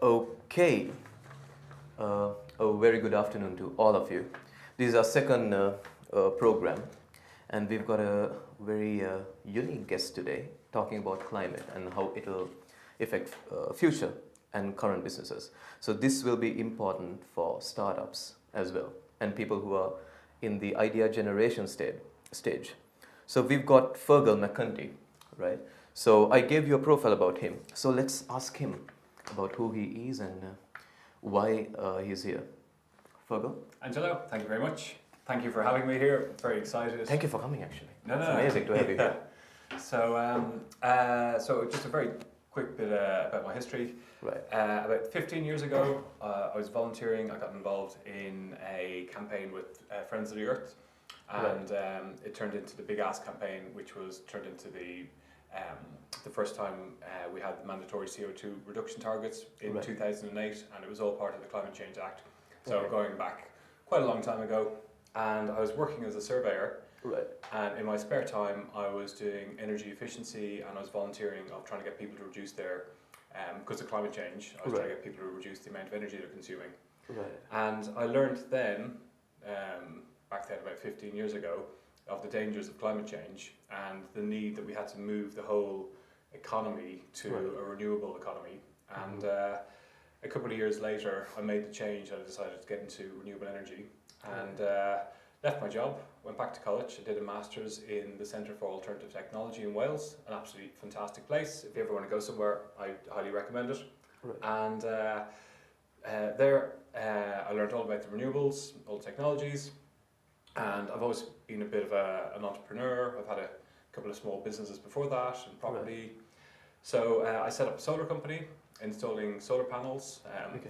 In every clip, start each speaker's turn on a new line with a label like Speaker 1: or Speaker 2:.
Speaker 1: Okay, a very good afternoon to all of you. This is our second program, and we've got a very unique guest today talking about climate and how it will affect future and current businesses. So this will be important for startups as well and people who are in the idea generation stage. So we've got Fergal McEntee, right? So I gave you a profile about him. So let's ask him about who he is and why he's here. Fergal?
Speaker 2: Angelo, thank you very much. Thank you for having me here. Very excited.
Speaker 1: Thank you for coming, actually.
Speaker 2: No,
Speaker 1: it's amazing to have you here.
Speaker 2: So just a very quick bit about my history.
Speaker 1: Right.
Speaker 2: About 15 years ago, I was volunteering. I got involved in a campaign with Friends of the Earth, and it turned into the Big Ask campaign, which was turned into the first time we had the mandatory CO2 reduction targets in 2008, and it was all part of the Climate Change Act. So going back quite a long time ago, and I was working as a surveyor.
Speaker 1: Right.
Speaker 2: And in my spare time, I was doing energy efficiency, and I was volunteering of trying to get people to reduce their, because of climate change, I was trying to get people to reduce the amount of energy they're consuming.
Speaker 1: Right.
Speaker 2: And I learned then, back then about 15 years ago, of the dangers of climate change and the need that we had to move the whole economy to a renewable economy. And a couple of years later, I made the change and I decided to get into renewable energy, and left my job, went back to college. I did a master's in the Centre for Alternative Technology in Wales, an absolutely fantastic place. If you ever want to go somewhere, I highly recommend it.
Speaker 1: Right.
Speaker 2: And there I learned all about the renewables, all the technologies, and I've always been a bit of an entrepreneur. I've had a couple of small businesses before that and property. So I set up a solar company, installing solar panels.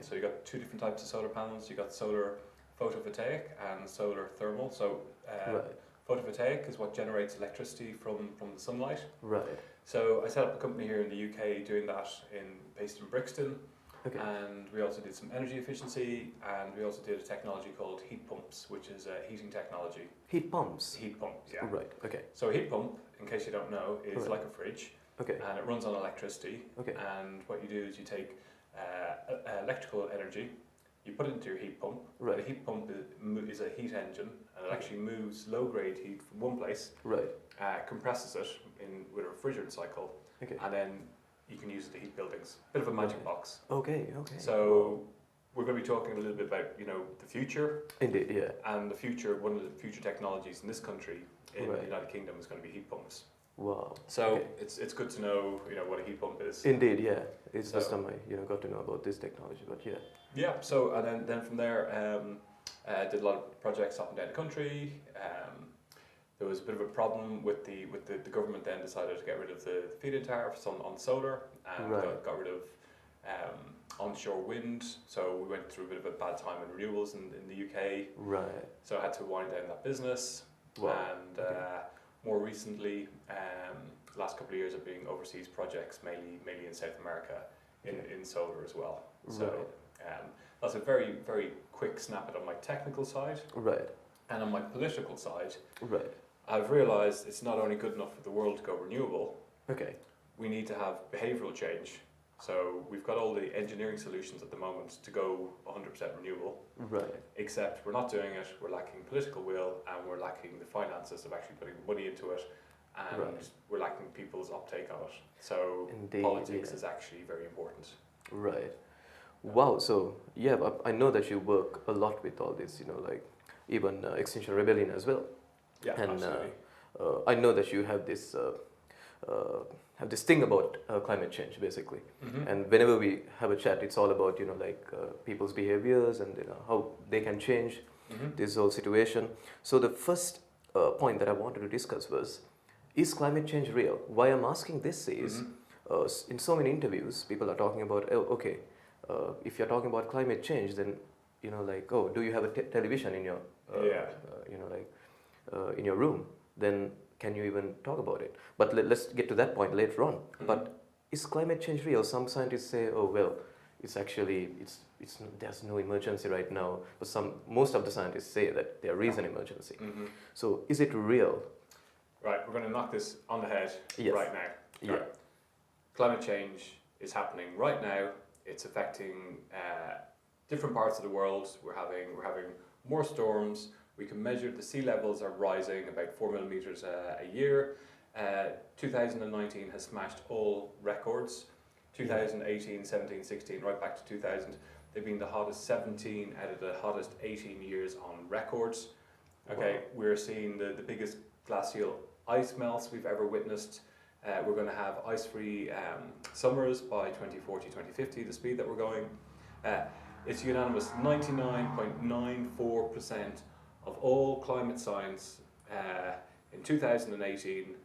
Speaker 2: So you got two different types of solar panels. You got solar photovoltaic and solar thermal. So photovoltaic is what generates electricity from the sunlight.
Speaker 1: Right.
Speaker 2: So I set up a company here in the UK doing that, based in Brixton. And we also did some energy efficiency, and we also did a technology called heat pumps, which is a heating technology.
Speaker 1: Heat pumps?
Speaker 2: Heat pumps, yeah.
Speaker 1: Right, okay.
Speaker 2: So a heat pump, in case you don't know, is like a fridge.
Speaker 1: Okay.
Speaker 2: And it runs on electricity.
Speaker 1: Okay.
Speaker 2: And what you do is you take electrical energy, you put it into your heat pump.
Speaker 1: Right.
Speaker 2: The heat pump is a heat engine, and it actually moves low-grade heat from one place, compresses it with a refrigerant cycle, and then you can use it to heat buildings. Bit of a magic box.
Speaker 1: Okay.
Speaker 2: So we're going to be talking a little bit about the future.
Speaker 1: Indeed, yeah.
Speaker 2: And one of the future technologies in this country, in the United Kingdom, is going to be heat pumps.
Speaker 1: Wow.
Speaker 2: So it's good to know what a heat pump is.
Speaker 1: Indeed, yeah. It's first time I got to know about this technology, but yeah.
Speaker 2: Yeah. So and then from there, did a lot of projects up and down the country. There was a bit of a problem with the government. Then decided to get rid of the feed-in tariffs on solar, and got rid of onshore wind. So we went through a bit of a bad time in renewables in the UK.
Speaker 1: Right.
Speaker 2: So I had to wind down that business.
Speaker 1: Wow.
Speaker 2: And more recently, the last couple of years, I've been overseas projects, mainly in South America, in solar as well. So that's a very, very quick snippet on my technical side.
Speaker 1: Right.
Speaker 2: And on my political side,
Speaker 1: right.
Speaker 2: I've realised it's not only good enough for the world to go renewable.
Speaker 1: Okay.
Speaker 2: We need to have behavioural change. So we've got all the engineering solutions at the moment to go 100% renewable.
Speaker 1: Right.
Speaker 2: Except we're not doing it. We're lacking political will, and we're lacking the finances of actually putting money into it, and we're lacking people's uptake on it. So politics is actually very important.
Speaker 1: Right. Wow. So yeah, I know that you work a lot with all this. Like even Extinction Rebellion as well.
Speaker 2: Yeah,
Speaker 1: and
Speaker 2: absolutely.
Speaker 1: I know that you have this thing about climate change, basically. And whenever we have a chat, it's all about people's behaviors and how they can change this whole situation. So the first point that I wanted to discuss was, is climate change real? Why I'm asking this is, in so many interviews, people are talking about, if you're talking about climate change, then do you have a television in your in your room? Then can you even talk about it? But let's get to that point later on. But is climate change real? Some scientists say, it's actually there's no emergency right now. But most of the scientists say that there is an emergency. So is it real?
Speaker 2: Right, we're going to knock this on the head right now.
Speaker 1: Yeah.
Speaker 2: Climate change is happening right now It's affecting different parts of the world. We're having more storms. We can measure the sea levels are rising about 4 millimeters a year. 2019 has smashed all records. 2018, 17, 16, right back to 2000. They've been the hottest 17 out of the hottest 18 years on records. Okay, wow. We're seeing the biggest glacial ice melts we've ever witnessed. We're going to have ice-free summers by 2040, 2050, the speed that we're going. It's unanimous, 99.94% of all climate science in 2018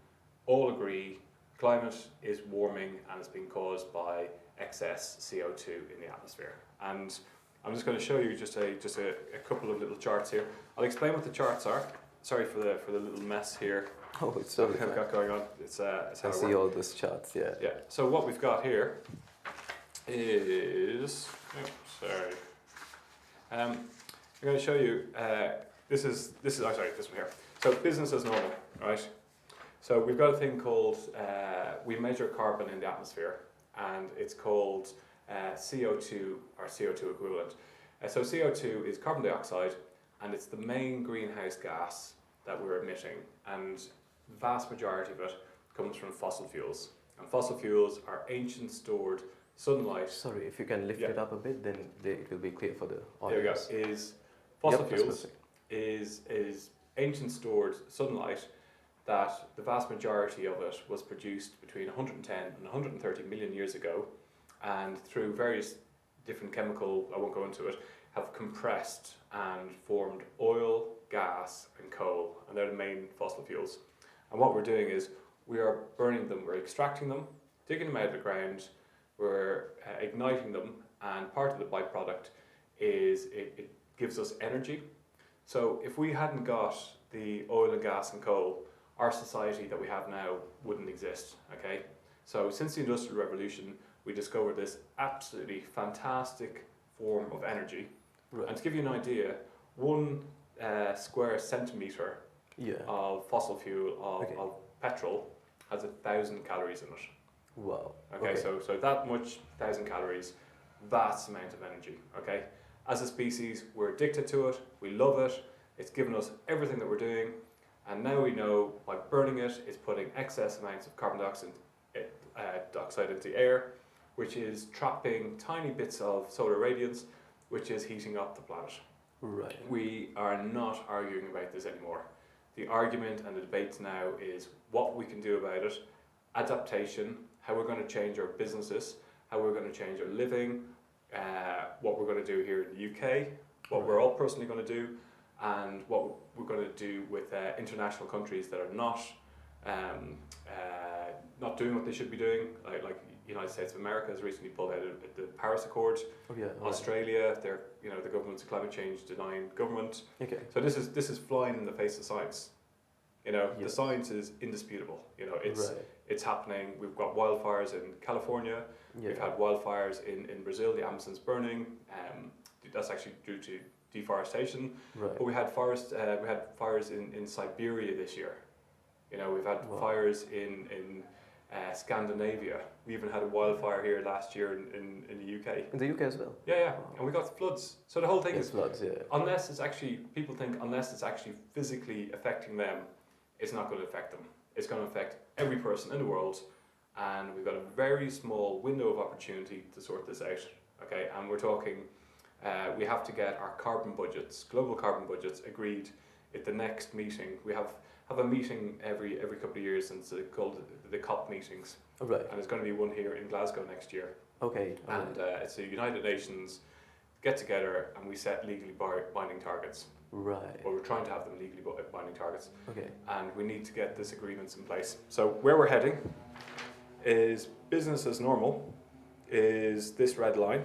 Speaker 2: all agree climate is warming and it's being caused by excess CO2 in the atmosphere. And I'm just going to show you just a couple of little charts here. I'll explain what the charts are. Sorry for the little mess here.
Speaker 1: Oh, it's totally
Speaker 2: I've got going on. It's how
Speaker 1: I see all those charts. Yeah.
Speaker 2: Yeah. So what we've got here is I'm going to show you. This is this one here. So business as normal, right? So we've got a thing called we measure carbon in the atmosphere, and it's called CO2 or CO2 equivalent. So CO2 is carbon dioxide, and it's the main greenhouse gas that we're emitting, and the vast majority of it comes from fossil fuels. And fossil fuels are ancient stored sunlight.
Speaker 1: Sorry, if you can lift it up a bit, then it will be clear for the
Speaker 2: There
Speaker 1: audience.
Speaker 2: we go. Fossil fuels is ancient stored sunlight that the vast majority of it was produced between 110 and 130 million years ago, and through various different chemical, I won't go into it, have compressed and formed oil, gas and coal, and they're the main fossil fuels. And what we're doing is we are burning them, we're extracting them, digging them out of the ground, we're igniting them, and part of the byproduct is it gives us energy. So if we hadn't got the oil and gas and coal, our society that we have now wouldn't exist, okay? So since the Industrial Revolution, we discovered this absolutely fantastic form of energy. Right. And to give you an idea, 1 square centimetre of fossil fuel, of petrol, has 1,000 calories in it.
Speaker 1: Wow.
Speaker 2: Okay, so that much 1,000 calories, vast amount of energy, okay? As a species, we're addicted to it, we love it, it's given us everything that we're doing, and now we know by burning it, it's putting excess amounts of carbon dioxide into the air, which is trapping tiny bits of solar radiance, which is heating up the planet.
Speaker 1: Right.
Speaker 2: We are not arguing about this anymore. The argument and the debate now is what we can do about it, adaptation, how we're going to change our businesses, how we're going to change our living, what we're going to do here in the UK, what we're all personally going to do, and what we're going to do with international countries that are not doing what they should be doing, like the United States of America has recently pulled out of the Paris Accord. Australia, they're the government's a climate change denying government. Okay. So this is flying in the face of science. The science is indisputable. It's happening. We've got wildfires in California. Yeah. We've had wildfires in Brazil. The Amazon's burning. That's actually due to deforestation. Right. But we had fires in Siberia this year. We've had fires in Scandinavia. We even had a wildfire here last year in the UK.
Speaker 1: In the UK as well?
Speaker 2: Yeah. Wow. And we got floods. So the whole thing is
Speaker 1: floods, yeah.
Speaker 2: Unless it's actually physically affecting them, it's not going to affect them. It's going to affect every person in the world, and we've got a very small window of opportunity to sort this out. Okay, and we're talking, we have to get our global carbon budgets agreed at the next meeting. We have a meeting every couple of years, and it's called the COP meetings. Oh, right. And there's going to be one here in Glasgow next year. Okay. And it's a United Nations get together, and we set legally binding targets. Right. Well, we're trying to have them legally binding targets. Okay. And we need to get this agreements in place. So where we're heading is business as normal is this red line.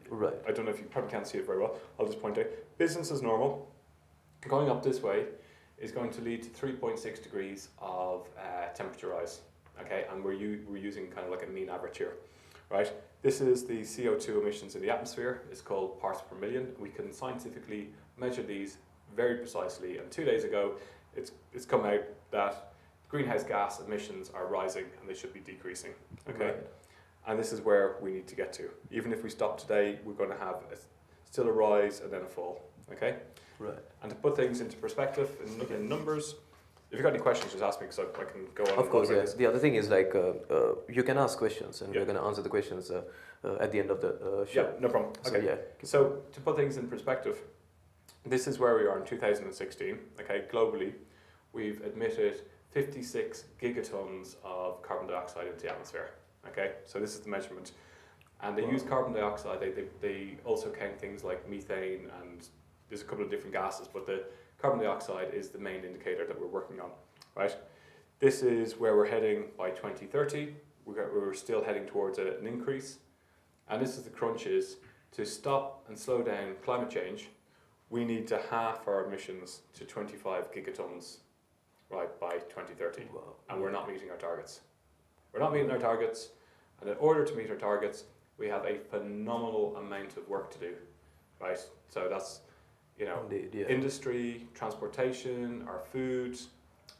Speaker 2: Right. I don't know if you probably can't see it very well. I'll just point out. Business as normal, going up this way, is going to lead to 3.6 degrees of temperature rise. Okay, and we're using kind of like a mean average here, right? This is the CO2 emissions in the atmosphere. It's called parts per million. We can scientifically measure these very precisely. And 2 days ago, it's come out that greenhouse gas emissions are rising and they should be decreasing. Okay, right. And this is where we need to get to. Even if we stop today, we're going to have still a rise and then a fall. Okay?
Speaker 1: Right.
Speaker 2: And to put things into perspective in numbers, if you've got any questions, just ask me because I can go on.
Speaker 1: Of course,
Speaker 2: like
Speaker 1: yeah.
Speaker 2: this.
Speaker 1: The other thing is like you can ask questions, and we're going to answer the questions at the end of the show.
Speaker 2: Yeah, no problem. Okay.
Speaker 1: So, yeah.
Speaker 2: So to put things in perspective, this is where we are in 2016. Okay, globally, we've emitted 56 gigatons of carbon dioxide into the atmosphere. Okay, so this is the measurement, and they use carbon dioxide. They also count things like methane, and there's a couple of different gases, but the carbon dioxide is the main indicator that we're working on, right? This is where we're heading by 2030. We're still heading towards an increase, and this is the crunches. To stop and slow down climate change, we need to halve our emissions to 25 gigatons, right, by 2030, and we're not meeting our targets. We're not meeting our targets, and in order to meet our targets, we have a phenomenal amount of work to do, right? So that's, you know,
Speaker 1: Indeed,
Speaker 2: industry, transportation, our food,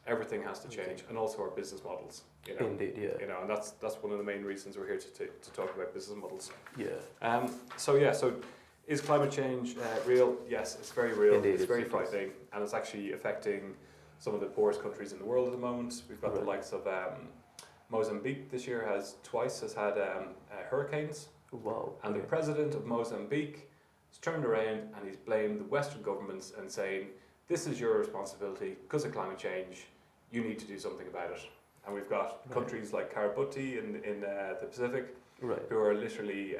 Speaker 2: everything has to change, and also our business models. You know,
Speaker 1: Indeed, yeah.
Speaker 2: You know, and that's one of the main reasons we're here to talk about business models.
Speaker 1: Yeah.
Speaker 2: So is climate change real? Yes, it's very real.
Speaker 1: Indeed,
Speaker 2: it's very frightening, and it's actually affecting some of the poorest countries in the world at the moment. We've got the likes of Mozambique this year has had hurricanes.
Speaker 1: Wow.
Speaker 2: And the president of Mozambique has turned around and he's blamed the Western governments and saying, this is your responsibility because of climate change, you need to do something about it. And we've got countries like Putney in the Pacific who are literally,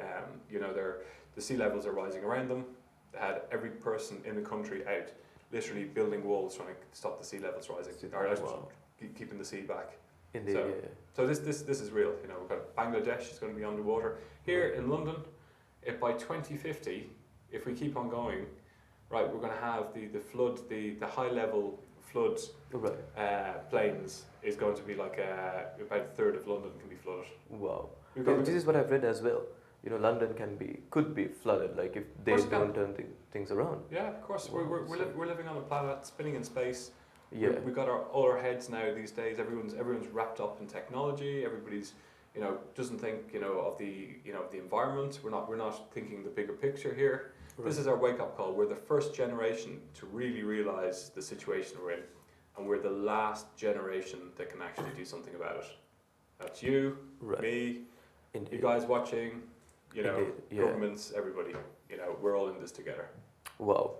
Speaker 2: the sea levels are rising around them. They had every person in the country out, literally building walls trying to stop the sea levels rising, keeping the sea back.
Speaker 1: Indeed,
Speaker 2: So this is real. You know, we've got Bangladesh is going to be underwater. Here in London, if by 2050, if we keep on going, right, we're going to have the flood, the high level flood plains is going to be like about a third of London can be flooded.
Speaker 1: Wow. This is what I've read as well. You know, London could be flooded, like if they don't turn things around.
Speaker 2: Yeah, of course.
Speaker 1: Wow.
Speaker 2: We're living on a planet spinning in space.
Speaker 1: Yeah.
Speaker 2: We've got all our heads now these days. Everyone's wrapped up in technology. Everybody's, you know, doesn't think, you know, of the environment. We're not thinking the bigger picture here. Right. This is our wake up call. We're the first generation to really realize the situation we're in, and we're the last generation that can actually do something about it. That's you, me, you guys watching, you know, governments, everybody. You know, we're all in this together.
Speaker 1: Wow.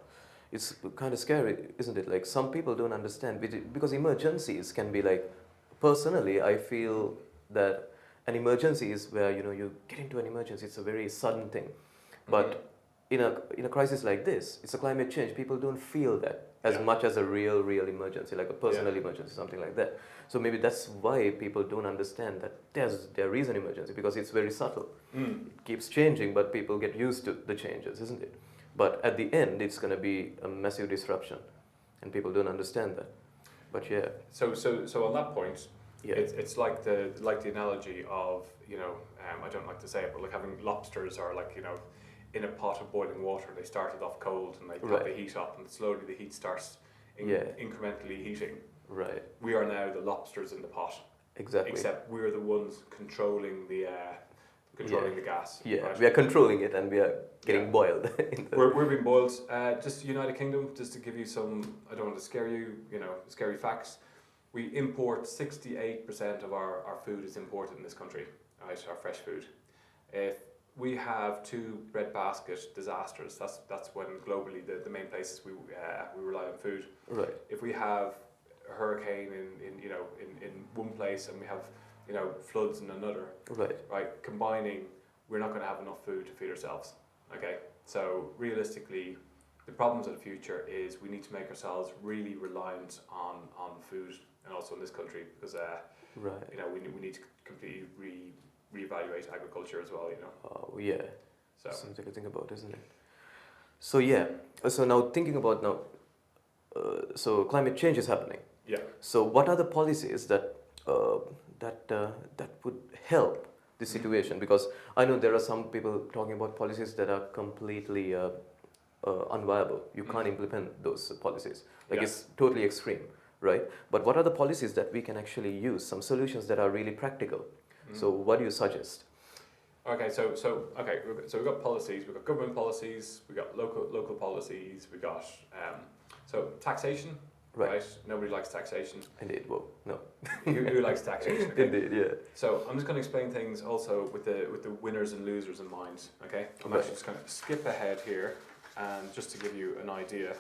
Speaker 1: It's kind of scary, isn't it? Like, some people don't understand, because emergencies can be like, personally, I feel that an emergency is where, you know, you get into an emergency, it's a very sudden thing. But in a crisis like this, it's a climate change, people don't feel that as much as a real emergency, like a personal emergency, something like that. So maybe that's why people don't understand that there is an emergency, because it's very subtle. It keeps changing, but people get used to the changes, isn't it? But at the end, it's going to be a massive disruption, and people don't understand that. But yeah.
Speaker 2: So on that point, it's like the analogy of, you know, I don't like to say it, but like having lobsters or like, you know, in a pot of boiling water. They started off cold and they got the heat up, and slowly the heat starts incrementally heating.
Speaker 1: Right.
Speaker 2: We are now the lobsters in the pot.
Speaker 1: Exactly.
Speaker 2: Except we're the ones controlling the gas.
Speaker 1: Yeah,
Speaker 2: right?
Speaker 1: we are controlling it, and we are getting boiled.
Speaker 2: We're being boiled. Just United Kingdom, just to give you some, I don't want to scare you, you know, scary facts. We import 68% of our food is imported in this country, right? Our fresh food. If we have 2 breadbasket disasters, that's when globally the main places we rely on food.
Speaker 1: Right.
Speaker 2: If we have a hurricane in one place and we have, you know, floods in another, right, combining, we're not going to have enough food to feed ourselves. Okay, so realistically, the problems of the future is we need to make ourselves really reliant on food, and also in this country, because you know, we need to completely reevaluate agriculture as well. You know.
Speaker 1: Oh yeah. So something to think about, isn't it? So yeah. So now thinking about so climate change is happening.
Speaker 2: Yeah.
Speaker 1: So what are the policies that would help the situation? Because I know there are some people talking about policies that are completely unviable. You can't implement those policies. Like it's totally extreme, right? But what are the policies that we can actually use? Some solutions that are really practical. So what do you suggest?
Speaker 2: Okay, so we've got policies, we've got government policies, we've got local policies, we've got so taxation, right? Nobody likes taxation.
Speaker 1: Indeed. Well, no.
Speaker 2: Who likes taxation? Okay?
Speaker 1: Indeed. Yeah.
Speaker 2: So I'm just going to explain things also with the winners and losers in mind. Okay, I'm actually just going to skip ahead here, and just to give you an idea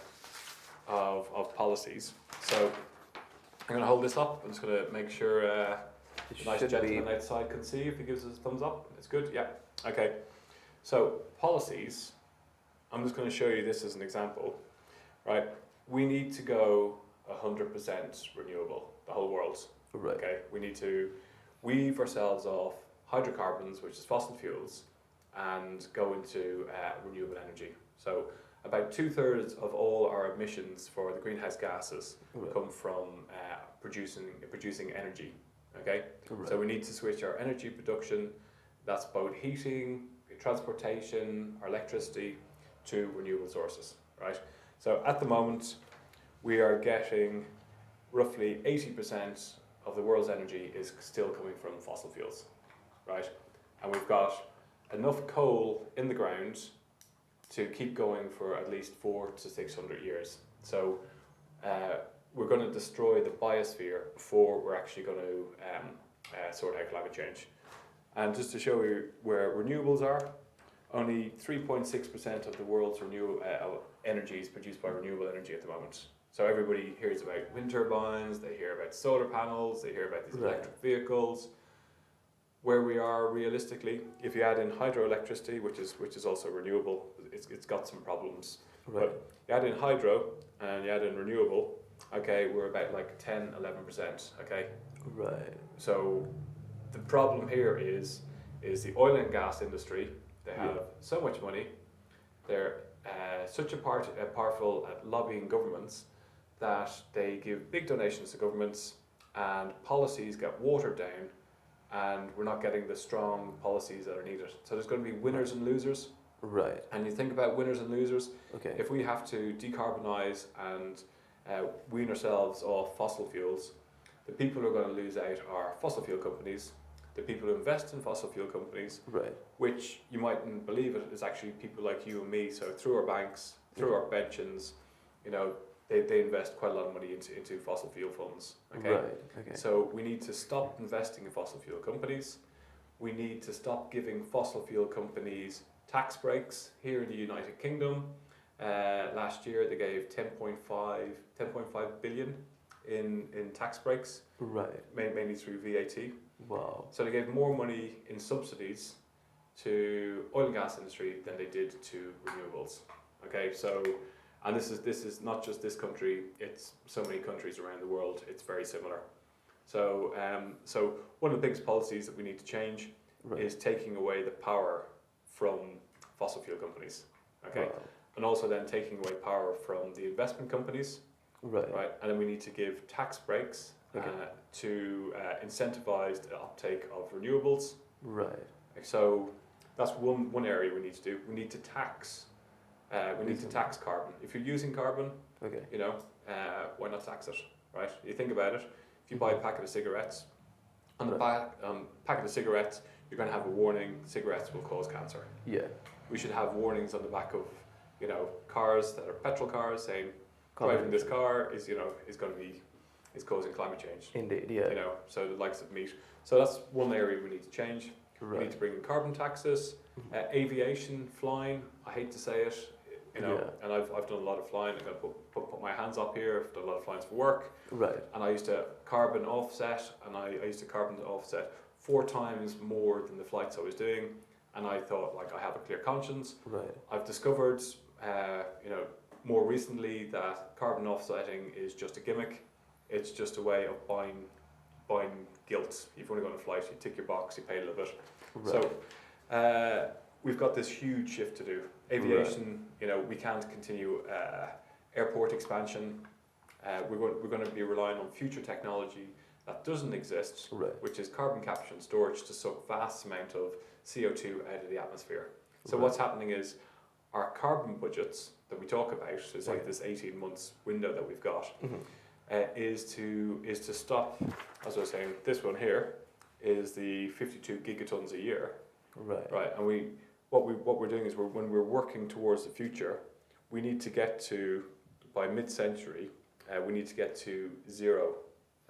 Speaker 2: of policies. So I'm going to hold this up. I'm just going to make sure.
Speaker 1: It
Speaker 2: Nice
Speaker 1: should
Speaker 2: gentleman
Speaker 1: be.
Speaker 2: outside can see if he gives us a thumbs up. It's good, yeah. Okay. So policies, I'm just going to show you this as an example, right? We need to go 100% renewable, the whole world.
Speaker 1: Right.
Speaker 2: Okay. We need to weave ourselves off hydrocarbons, which is fossil fuels, and go into renewable energy. So about 2/3 of all our emissions for the greenhouse gases
Speaker 1: Right.
Speaker 2: come from producing energy. Okay,
Speaker 1: Right.
Speaker 2: so we need to switch our energy production, that's both heating, transportation, our electricity, to renewable sources, right? So at the moment, we are getting roughly 80% of the world's energy is still coming from fossil fuels, right? And we've got enough coal in the ground to keep going for at least 400 to 600 years. So we're going to destroy the biosphere before we're actually going to sort out climate change. And just to show you where renewables are, only 3.6% of the world's energy is produced by renewable energy at the moment. So everybody hears about wind turbines, they hear about solar panels, they hear about these electric vehicles. Where we are realistically, if you add in hydroelectricity, which is also renewable, it's got some problems.
Speaker 1: Right.
Speaker 2: But you add in hydro and you add in renewable, okay, we're about like 10, 11%, okay?
Speaker 1: Right.
Speaker 2: So the problem here is the oil and gas industry. They have so much money, they're such a powerful at lobbying governments that they give big donations to governments, and policies get watered down, and we're not getting the strong policies that are needed. So there's going to be winners and losers.
Speaker 1: Right.
Speaker 2: And you think about winners and losers.
Speaker 1: Okay.
Speaker 2: If we have to decarbonise and wean ourselves off fossil fuels, the people who are going to lose out are fossil fuel companies, the people who invest in fossil fuel companies,
Speaker 1: Right.
Speaker 2: which you mightn't believe it is actually people like you and me. So through our banks, through our pensions, you know, they invest quite a lot of money into fossil fuel funds. Okay.
Speaker 1: Right. Okay.
Speaker 2: So we need to stop investing in fossil fuel companies. We need to stop giving fossil fuel companies tax breaks here in the United Kingdom. Last year they gave 10.5 billion in tax breaks,
Speaker 1: Right.
Speaker 2: mainly through VAT.
Speaker 1: Wow.
Speaker 2: So they gave more money in subsidies to oil and gas industry than they did to renewables. Okay, so and this is not just this country; it's so many countries around the world. It's very similar. So so one of the biggest policies that we need to change is taking away the power from fossil fuel companies. Okay,
Speaker 1: Wow.
Speaker 2: and also then taking away power from the investment companies.
Speaker 1: Right.
Speaker 2: Right, and then we need to give tax breaks to incentivize the uptake of renewables.
Speaker 1: Right.
Speaker 2: So that's one area we need to do. We need to tax. We need to tax carbon. If you're using carbon,
Speaker 1: Okay.
Speaker 2: you know, why not tax it? Right? You think about it. If you buy a packet of cigarettes, on the back packet of cigarettes, you're going to have a warning: cigarettes will cause cancer.
Speaker 1: Yeah.
Speaker 2: We should have warnings on the back of, you know, cars that are petrol cars saying, driving this car is causing climate change.
Speaker 1: Indeed. Yeah.
Speaker 2: You know, so the likes of meat. So that's one area we need to change. We need to bring in carbon taxes, aviation, flying. I hate to say it, you know, and I've done a lot of flying. I'm going to put my hands up here. I've done a lot of flying for work.
Speaker 1: Right.
Speaker 2: And I used to carbon offset, and I used to carbon offset 4 times more than the flights I was doing. And I thought, like, I have a clear conscience.
Speaker 1: Right.
Speaker 2: I've discovered, you know, more recently that carbon offsetting is just a gimmick. It's just a way of buying guilt. You've only got a flight, you tick your box, you pay a little bit.
Speaker 1: Right.
Speaker 2: So we've got this huge shift to do. Aviation, you know, we can't continue airport expansion. We're going to be relying on future technology that doesn't exist, which is carbon capture and storage to suck vast amount of CO2 out of the atmosphere. So what's happening is our carbon budgets that we talk about is like this 18 months window that we've got. Is to stop, as I was saying, this one here is the 52 gigatons a year.
Speaker 1: Right.
Speaker 2: right? And what we're doing is when we're working towards the future, we need to get to, by mid-century, we need to get to zero,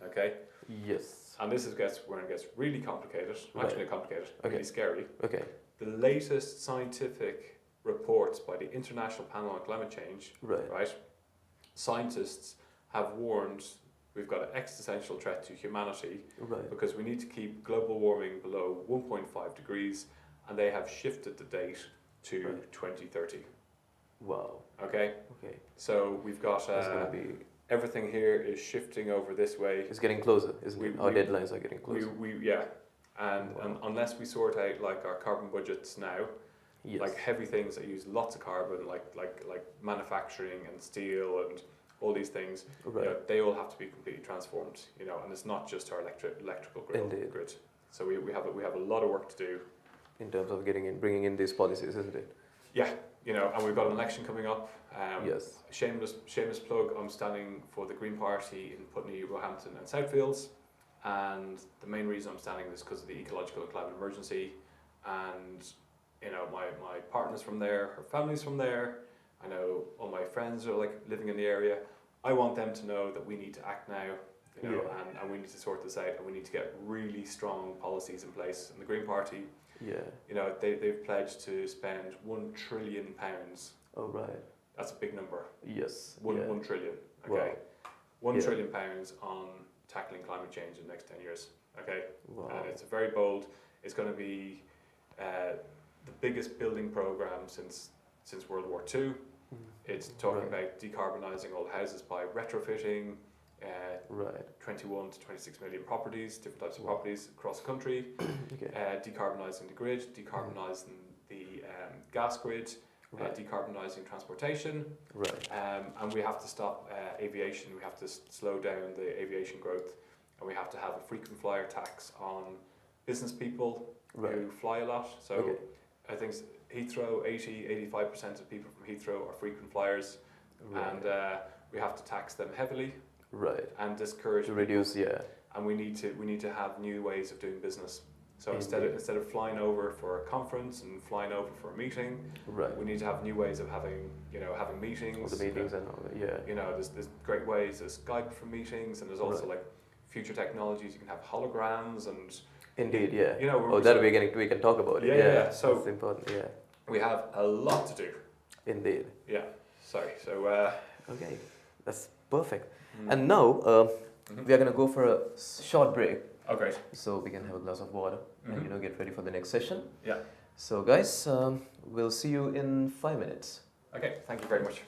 Speaker 2: okay?
Speaker 1: Yes.
Speaker 2: And this is when it gets really complicated,
Speaker 1: Right.
Speaker 2: actually complicated,
Speaker 1: Okay.
Speaker 2: really scary.
Speaker 1: Okay.
Speaker 2: The latest scientific reports by the International Panel on Climate Change,
Speaker 1: Right.
Speaker 2: right? Scientists have warned we've got an existential threat to humanity
Speaker 1: Right.
Speaker 2: because we need to keep global warming below 1.5 degrees, and they have shifted the date to
Speaker 1: Right.
Speaker 2: 2030.
Speaker 1: Wow.
Speaker 2: Okay,
Speaker 1: Okay.
Speaker 2: so we've got
Speaker 1: That's gonna be.
Speaker 2: everything here is shifting over this way.
Speaker 1: It's getting closer, isn't it? Our deadlines are getting closer.
Speaker 2: And
Speaker 1: Wow.
Speaker 2: unless we sort out like our carbon budgets now,
Speaker 1: Yes.
Speaker 2: like heavy things that use lots of carbon, like manufacturing and steel and all these things,
Speaker 1: Right.
Speaker 2: they all have to be completely transformed. And it's not just our electrical
Speaker 1: Indeed.
Speaker 2: grid. So we have a lot of work to do
Speaker 1: In terms of bringing in these policies, isn't it?
Speaker 2: Yeah, and we've got an election coming up.
Speaker 1: Yes.
Speaker 2: Shameless plug, I'm standing for the Green Party in Putney, Roehampton and Southfields. And the main reason I'm standing is because of the ecological and climate emergency. And, my partner's from there, her family's from there. I know all my friends are living in the area. I want them to know that we need to act now, and we need to sort this out, and we need to get really strong policies in place. And the Green Party,
Speaker 1: Yeah.
Speaker 2: they've pledged to spend £1 trillion.
Speaker 1: Oh, right.
Speaker 2: That's a big number.
Speaker 1: Yes.
Speaker 2: One
Speaker 1: Yeah.
Speaker 2: 1 trillion.
Speaker 1: Wow.
Speaker 2: Okay. One
Speaker 1: Yeah.
Speaker 2: trillion pounds on tackling climate change in the next 10 years. Okay.
Speaker 1: Wow.
Speaker 2: And it's very bold. It's going to be the biggest building program since World War II. It's talking
Speaker 1: Right.
Speaker 2: about decarbonising all houses by retrofitting.
Speaker 1: Right.
Speaker 2: 21 to 26 million properties, different types of
Speaker 1: Wow.
Speaker 2: properties across the country.
Speaker 1: Okay.
Speaker 2: Decarbonising the grid, decarbonising the gas grid,
Speaker 1: Right.
Speaker 2: decarbonising transportation,
Speaker 1: Right.
Speaker 2: and we have to stop aviation. We have to slow down the aviation growth, and we have to have a frequent flyer tax on business people
Speaker 1: Right.
Speaker 2: who fly a lot. So
Speaker 1: Okay.
Speaker 2: I think Heathrow, 85% of people from Heathrow are frequent flyers,
Speaker 1: Right.
Speaker 2: and we have to tax them heavily
Speaker 1: Right.
Speaker 2: and discourage
Speaker 1: To
Speaker 2: people.
Speaker 1: reduce, yeah.
Speaker 2: And we need to have new ways of doing business. So instead
Speaker 1: Indeed.
Speaker 2: of flying over for a conference and flying over for a meeting,
Speaker 1: Right.
Speaker 2: we need to have new ways of having meetings.
Speaker 1: All the meetings and all that, yeah.
Speaker 2: There's great ways. There's Skype for meetings, and there's also
Speaker 1: Right.
Speaker 2: like future technologies. You can have holograms, and
Speaker 1: Indeed, yeah.
Speaker 2: we're
Speaker 1: That
Speaker 2: so-
Speaker 1: we can talk about it.
Speaker 2: Yeah, yeah. So-
Speaker 1: that's important. Yeah.
Speaker 2: we have a lot to do.
Speaker 1: Indeed.
Speaker 2: Yeah. Sorry. So.
Speaker 1: Okay, that's perfect.
Speaker 2: Mm.
Speaker 1: And now
Speaker 2: Mhm.
Speaker 1: we are gonna go for a short break,
Speaker 2: Oh, great.
Speaker 1: so we can have a glass of water
Speaker 2: Mhm.
Speaker 1: and get ready for the next session.
Speaker 2: Yeah.
Speaker 1: So guys, we'll see you in 5 minutes.
Speaker 2: Okay. Thank you very much.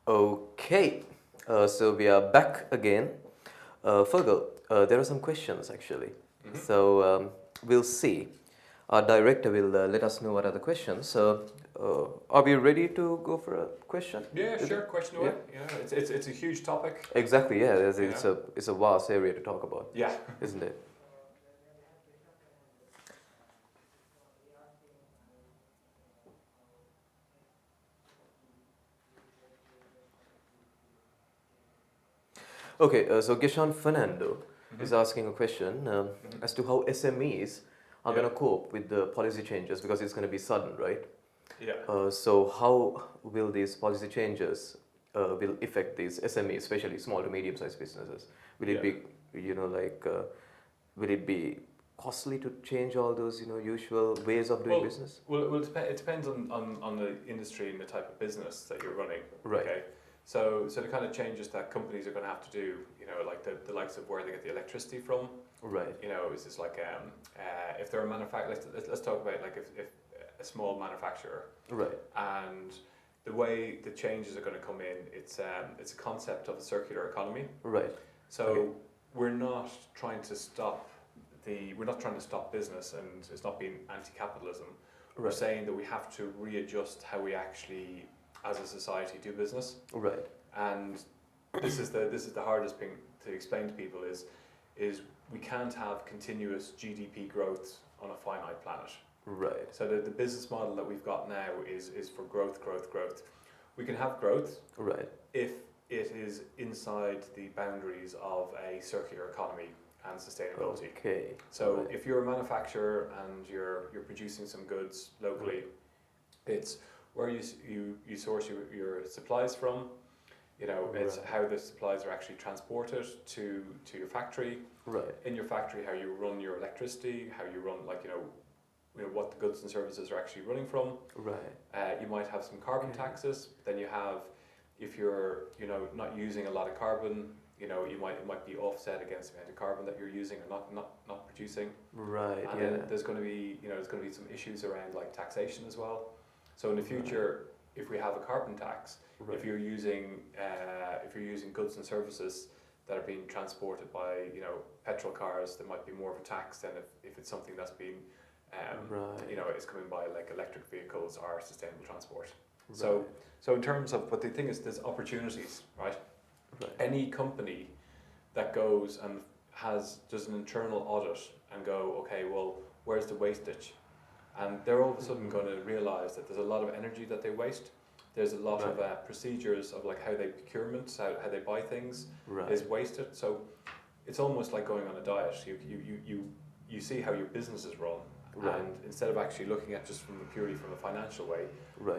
Speaker 1: Okay, so we are back again. Fergal, there are some questions actually. So we'll see. Our director will let us know what are the questions. Are we ready to go for a question?
Speaker 2: Yeah, sure. Question away. It's a huge topic.
Speaker 1: Exactly. Yeah,
Speaker 2: You know?
Speaker 1: it's a vast area to talk about,
Speaker 2: Yeah.
Speaker 1: isn't it? Okay, so Gishan Fernando is asking a question as to how SMEs are going to cope with the policy changes because it's going to be sudden, right?
Speaker 2: Yeah.
Speaker 1: So how will these policy changes will affect these SMEs, especially small to medium-sized businesses? Will it be, will it be costly to change all those, usual ways of doing business?
Speaker 2: Well, it depends on the industry and the type of business that you're running.
Speaker 1: Right.
Speaker 2: Okay. So the kind of changes that companies are going to have to do, like the likes of where they get the electricity from.
Speaker 1: Right.
Speaker 2: Is this like if they're a manufacturer? Let's talk about like if a small manufacturer.
Speaker 1: Right.
Speaker 2: And the way the changes are going to come in, it's a concept of a circular economy.
Speaker 1: Right.
Speaker 2: So we're not trying to stop business, and it's not being anti-capitalism. We're saying that we have to readjust how we actually, as a society, do business.
Speaker 1: Right.
Speaker 2: And this is the hardest thing to explain to people is we can't have continuous GDP growth on a finite planet.
Speaker 1: Right.
Speaker 2: So the business model that we've got now is for growth. We can have growth if it is inside the boundaries of a circular economy and sustainability.
Speaker 1: Okay.
Speaker 2: So if you're a manufacturer and you're producing some goods locally, it's where you source your supplies from. It's how the supplies are actually transported to your factory.
Speaker 1: Right.
Speaker 2: In your factory, how you run your electricity, how you run what the goods and services are actually running from.
Speaker 1: Right.
Speaker 2: You might have some carbon taxes. Then you have, if you're not using a lot of carbon, it might be offset against the amount of carbon that you're using or not producing.
Speaker 1: Right.
Speaker 2: And then there's going to be some issues around like taxation as well. So in the future, if we have a carbon tax, if you're using goods and services that are being transported by petrol cars, there might be more of a tax than if it's something that's being it's coming by like electric vehicles or sustainable transport. So in terms of, but the thing is, there's opportunities, right? Any company that goes and does an internal audit and go, okay, well, where's the wastage? And they're all of a sudden going to realise that there's a lot of energy that they waste. There's a lot of procedures of like how they procurement, how they buy things is wasted. So it's almost like going on a diet. You see how your business is run, and instead of actually looking at just purely from a financial way,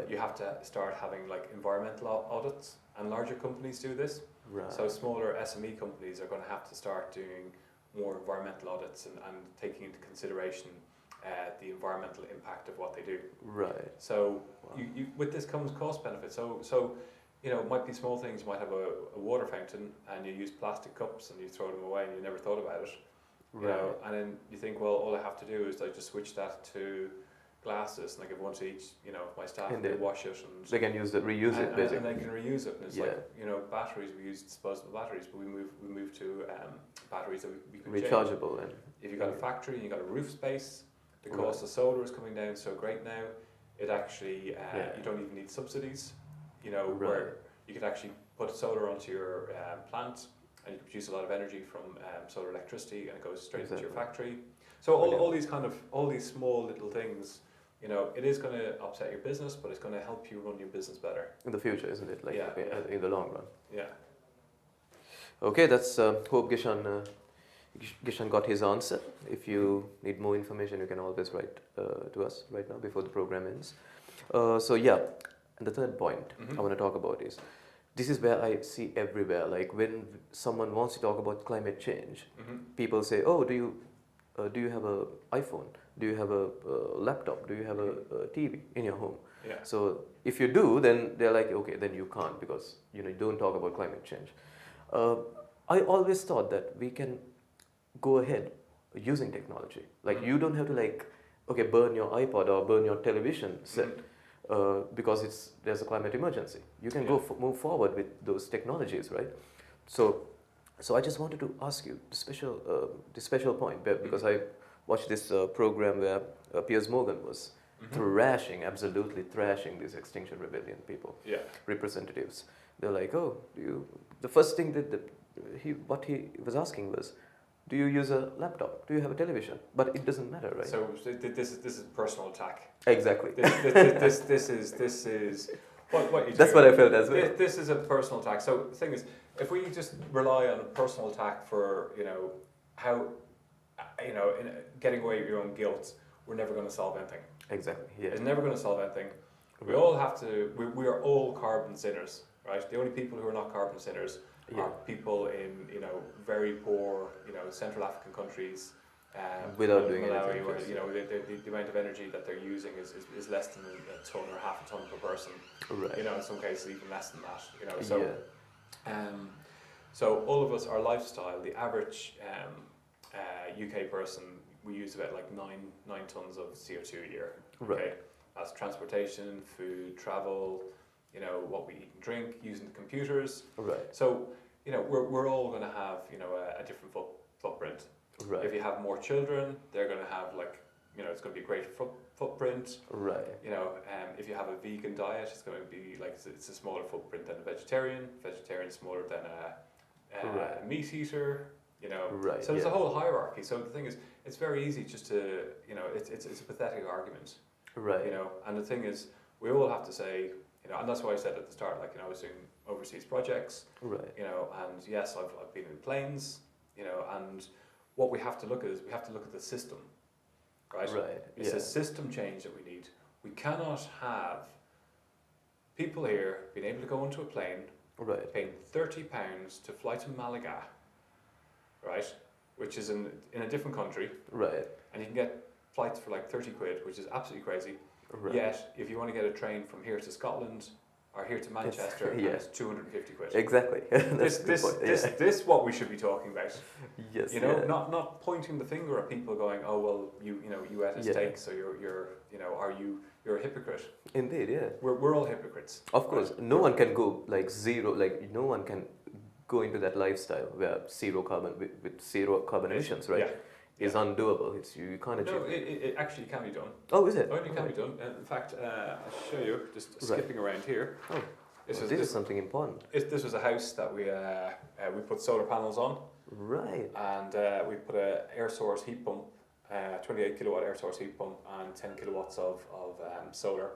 Speaker 2: you have to start having like environmental audits. And larger companies do this. So smaller SME companies are going to have to start doing more environmental audits and taking into consideration the environmental impact of what they do. So you with this comes cost benefit. So it might be small things. You might have a water fountain and you use plastic cups and you throw them away and you never thought about it. And then you think, well, all I have to do is I just switch that to glasses and I give one to each, my staff, and they wash it and
Speaker 1: they can reuse it basically.
Speaker 2: And they can reuse it. And it's like, batteries, we use disposable batteries, but we move to batteries that we can
Speaker 1: rechargeable.
Speaker 2: And if you've got a factory and you've got a roof space, the cost of solar is coming down so great now. It actually, you don't even need subsidies, where you could actually put solar onto your plant and you can produce a lot of energy from solar electricity and it goes straight into your factory. So all these small little things, it is going to upset your business, but it's going to help you run your business better.
Speaker 1: In the future, isn't it? In the long run.
Speaker 2: Yeah.
Speaker 1: Okay, that's hope Gishan got his answer. If you need more information, you can always write to us right now before the program ends. And the third point I want to talk about is, this is where I see everywhere, like when someone wants to talk about climate change, people say, oh, do you have an iPhone? Do you have a laptop? Do you have a TV in your home? So if you do, then they're like, okay, then you can't because you don't talk about climate change. I always thought that we can go ahead using technology. Like you don't have to burn your iPod or burn your television set. because there's a climate emergency. You can move forward with those technologies, right? So I just wanted to ask you the special point because I watched this program where Piers Morgan was absolutely thrashing these Extinction Rebellion people, representatives. They're like, oh, the first thing that what he was asking was, do you use a laptop? Do you have a television? But it doesn't matter, right?
Speaker 2: So this is personal attack.
Speaker 1: Exactly.
Speaker 2: This is what you do.
Speaker 1: That's what I felt as well.
Speaker 2: This is a personal attack. So the thing is, if we just rely on a personal attack for in getting away with your own guilt, we're never going to solve anything.
Speaker 1: Exactly. Yeah.
Speaker 2: It's never going to solve anything. We all have to. We are all carbon sinners, right? The only people who are not carbon sinners are people in very poor Central African countries.
Speaker 1: Without doing
Speaker 2: Malawi,
Speaker 1: anything.
Speaker 2: where the amount of energy that they're using is less than a ton or half a ton per person.
Speaker 1: Right.
Speaker 2: In some cases even less than that. So all of us, our lifestyle, the average UK person, we use about like 9 tons of CO2 a year. Okay?
Speaker 1: Right.
Speaker 2: That's transportation, food, travel, what we eat and drink, using the computers.
Speaker 1: Right.
Speaker 2: So we're all going to have a different footprint.
Speaker 1: Right.
Speaker 2: If you have more children, they're going to have it's going to be a greater footprint.
Speaker 1: Right.
Speaker 2: If you have a vegan diet, it's going to be it's a smaller footprint than a vegetarian. Vegetarian smaller than a meat eater.
Speaker 1: Right.
Speaker 2: So there's a whole hierarchy. So the thing is, it's very easy just to it's a pathetic argument.
Speaker 1: Right.
Speaker 2: And the thing is, we all have to say, and that's why I said at the start, I was doing overseas projects.
Speaker 1: Right.
Speaker 2: And yes, I've been in planes. And what we have to look at is we have to look at the system, right?
Speaker 1: Right.
Speaker 2: It's a system change that we need. We cannot have people here being able to go into a plane, paying £30 to fly to Malaga, right? Which is in a different country,
Speaker 1: right?
Speaker 2: And you can get flights for like 30 quid, which is absolutely crazy.
Speaker 1: Right.
Speaker 2: Yet, if you want to get a train from here to Scotland or here to Manchester, it's 250 quid.
Speaker 1: Exactly.
Speaker 2: This what we should be talking about.
Speaker 1: Yes.
Speaker 2: Not pointing the finger at people going, oh well, you ate a steak, so you're a hypocrite.
Speaker 1: Indeed, yeah.
Speaker 2: We're all hypocrites.
Speaker 1: Of course, no one can go zero. No one can go into that lifestyle where zero carbon with zero carbon emissions, right? Is undoable. You can't achieve.
Speaker 2: No, it actually can be done.
Speaker 1: Oh, is it?
Speaker 2: Only can be done. In fact, I'll show you. Just skipping around here.
Speaker 1: Oh, this is something important.
Speaker 2: This was a house that we put solar panels on.
Speaker 1: Right.
Speaker 2: And we put a air source heat pump, 28 kilowatt air source heat pump, and 10 kilowatts of solar.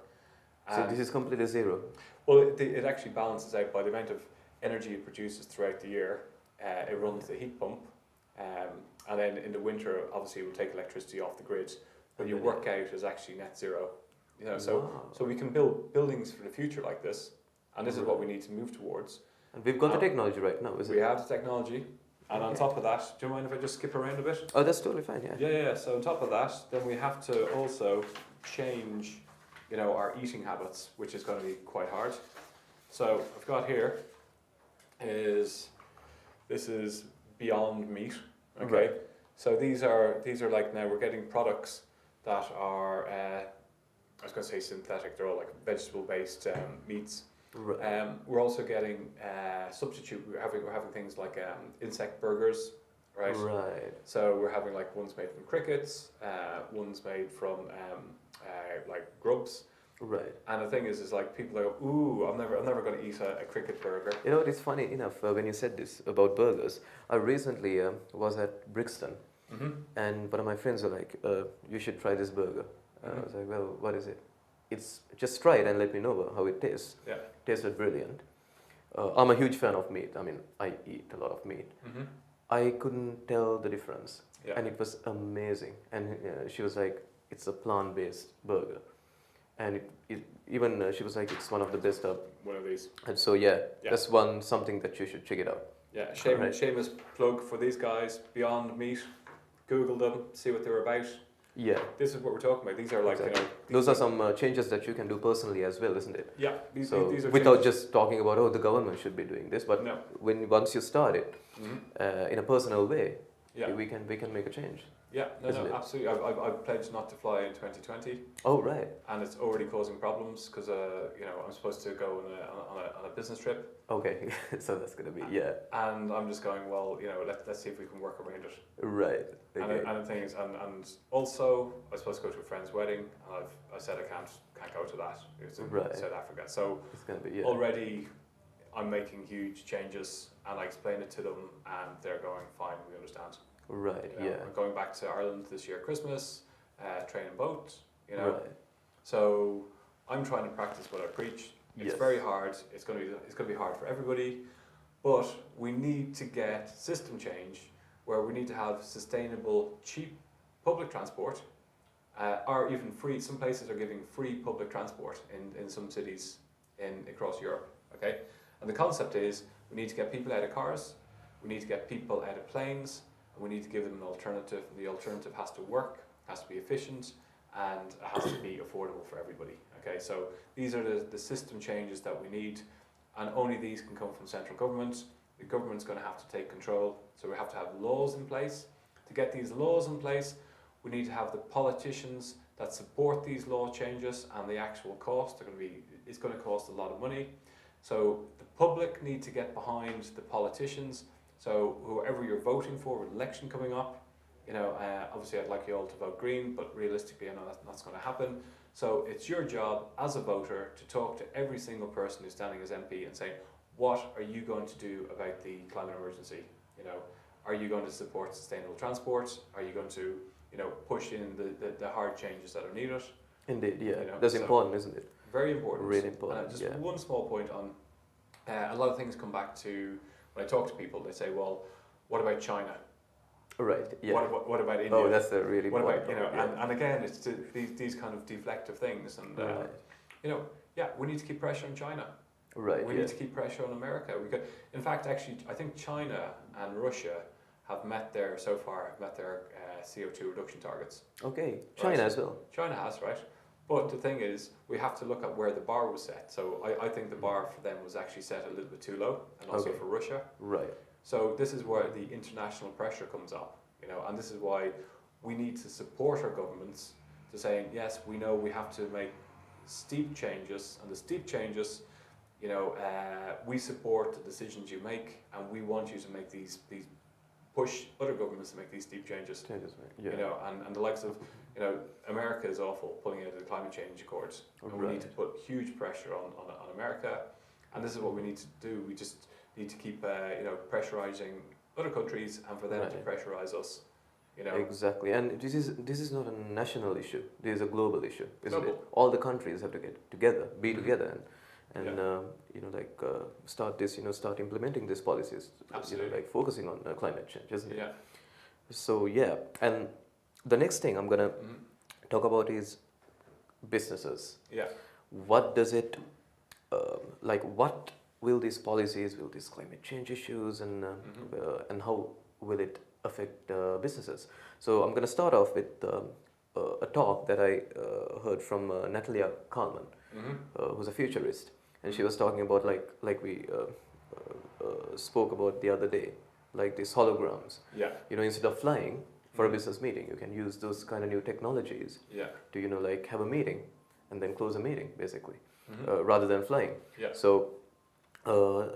Speaker 1: So this is completely zero.
Speaker 2: Well, it actually balances out by the amount of energy it produces throughout the year. It runs the heat pump. And then in the winter, obviously, we'll take electricity off the grid. But you work out is actually net zero. So we can build buildings for the future like this, and this is what we need to move towards.
Speaker 1: And we've got the technology right now,
Speaker 2: We have the technology, and on top of that, do you mind if I just skip around a bit?
Speaker 1: Oh, that's totally fine. Yeah.
Speaker 2: Yeah. So on top of that, then we have to also change, our eating habits, which is going to be quite hard. So I've got here this is Beyond Meat. Okay,
Speaker 1: right.
Speaker 2: So these are like, now we're getting products that are I was going to say synthetic. They're all like vegetable based meats.
Speaker 1: Right.
Speaker 2: We're also getting substitute. We're having things like insect burgers, right?
Speaker 1: Right.
Speaker 2: So we're having like ones made from crickets, ones made from like grubs.
Speaker 1: Right.
Speaker 2: And the thing is like people are, ooh, I'm never going to eat a cricket burger.
Speaker 1: It's funny enough when you said this about burgers. I recently was at Brixton, and one of my friends were like, "You should try this burger." I was like, "Well, what is it?" It's just try it and let me know how it tastes.
Speaker 2: Yeah.
Speaker 1: Tasted brilliant. I'm a huge fan of meat. I mean, I eat a lot of meat. I couldn't tell the difference, and it was amazing. And she was like, "It's a plant-based burger." And she was like, it's one of the best
Speaker 2: one of these.
Speaker 1: And so that's something that you should check it out.
Speaker 2: Yeah, shameless plug for these guys, Beyond Meat. Google them, see what they're about.
Speaker 1: Yeah.
Speaker 2: This is what we're talking about. These are like,
Speaker 1: those are some changes that you can do personally as well, isn't it?
Speaker 2: Yeah. These are
Speaker 1: without just talking about, the government should be doing this, but
Speaker 2: no.
Speaker 1: once you start it in a personal way,
Speaker 2: Yeah.
Speaker 1: we can make a change.
Speaker 2: Yeah,
Speaker 1: Isn't it?
Speaker 2: absolutely. I've pledged not to fly in 2020,
Speaker 1: Oh, right.
Speaker 2: and it's already causing problems because I'm supposed to go on a business trip,
Speaker 1: Okay. So that's gonna be, yeah.
Speaker 2: and I'm just going, well, let's see if we can work around it.
Speaker 1: Right. Okay.
Speaker 2: And the thing is, and also I was supposed to go to a friend's wedding, and I said I can't go to that. It's in
Speaker 1: Right.
Speaker 2: South Africa, so
Speaker 1: It's gonna be, yeah.
Speaker 2: already I'm making huge changes, and I explain it to them, and they're going, fine, we understand.
Speaker 1: Right. Yeah.
Speaker 2: I'm going back to Ireland this year, Christmas, training boat.
Speaker 1: Right.
Speaker 2: So I'm trying to practice what I preach. It's
Speaker 1: Yes.
Speaker 2: very hard. It's going to be hard for everybody, but we need to get system change where we need to have sustainable, cheap public transport, or even free. Some places are giving free public transport in some cities across Europe. Okay, and the concept is we need to get people out of cars, we need to get people out of planes, and we need to give them an alternative. And the alternative has to work, has to be efficient, and it has to be affordable for everybody. Okay, so these are the system changes that we need, and only these can come from central government. The government's going to have to take control, so we have to have laws in place. To get these laws in place, we need to have the politicians that support these law changes, and the actual cost it's going to cost a lot of money. So the public need to get behind the politicians. So whoever you're voting for with election coming up, obviously I'd like you all to vote green, but realistically I know that's not going to happen. So it's your job as a voter to talk to every single person who's standing as MP and say, what are you going to do about the climate emergency? Are you going to support sustainable transport? Are you going to, push in the hard changes that are needed?
Speaker 1: Indeed. Yeah. That's important, isn't it?
Speaker 2: Very important.
Speaker 1: Really important.
Speaker 2: Just one small point on, a lot of things come back to, when I talk to people, they say, well, what about China?
Speaker 1: Right. Yeah.
Speaker 2: What about India?
Speaker 1: Oh, that's a really
Speaker 2: what
Speaker 1: important.
Speaker 2: about, and again, it's these kind of deflective things, and
Speaker 1: right.
Speaker 2: we need to keep pressure on China.
Speaker 1: Right.
Speaker 2: We need to keep pressure on America. In fact, actually, I think China and Russia have met their CO2 reduction targets.
Speaker 1: Okay. China as well.
Speaker 2: China has, right? But the thing is, we have to look at where the bar was set. So I think the bar for them was actually set a little bit too low, and also for Russia.
Speaker 1: Right.
Speaker 2: So this is where the international pressure comes up, and this is why we need to support our governments to saying, yes, we know we have to make steep changes, and the steep changes, we support the decisions you make, and we want you to make these push other governments to make these steep changes.
Speaker 1: Yeah.
Speaker 2: And the likes of, America is awful pulling out of the climate change accords. And we need to put huge pressure on America, and this is what we need to do. We just need to keep, pressurizing other countries, and for them to pressurize us.
Speaker 1: Exactly, and this is not a national issue. This is a global issue, isn't it?
Speaker 2: Global.
Speaker 1: All the countries have to get together, be together, and start implementing these policies.
Speaker 2: Absolutely.
Speaker 1: Focusing on climate change, isn't it?
Speaker 2: Yeah.
Speaker 1: So yeah, and the next thing I'm gonna talk about is businesses.
Speaker 2: Yeah.
Speaker 1: What does it what will these policies, will these climate change issues, and how will it affect businesses? So I'm going to start off with a talk that I heard from Natalia Kalman, who's a futurist, and she was talking about like we spoke about the other day, like these holograms.
Speaker 2: Yeah.
Speaker 1: Instead of flying for a business meeting, you can use those kind of new technologies to have a meeting and then close a meeting basically, rather than flying.
Speaker 2: Yeah.
Speaker 1: So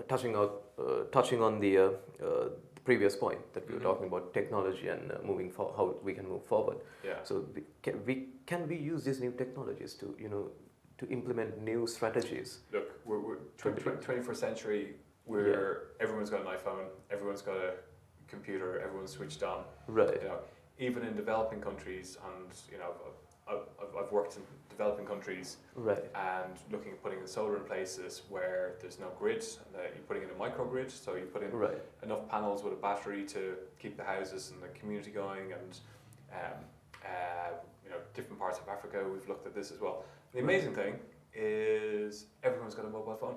Speaker 1: touching on the previous point that we were talking about technology and how we can move forward.
Speaker 2: Yeah.
Speaker 1: So can we use these new technologies to implement new strategies?
Speaker 2: Look, we're 21st century. Everyone's got an iPhone, everyone's got a computer, everyone's switched on.
Speaker 1: Right.
Speaker 2: Even in developing countries, and I've worked in developing countries,
Speaker 1: right,
Speaker 2: and looking at putting in solar in places where there's no grid, and you're putting in a microgrid, so you put in enough panels with a battery to keep the houses and the community going, and different parts of Africa, we've looked at this as well. The amazing thing is everyone's got a mobile phone.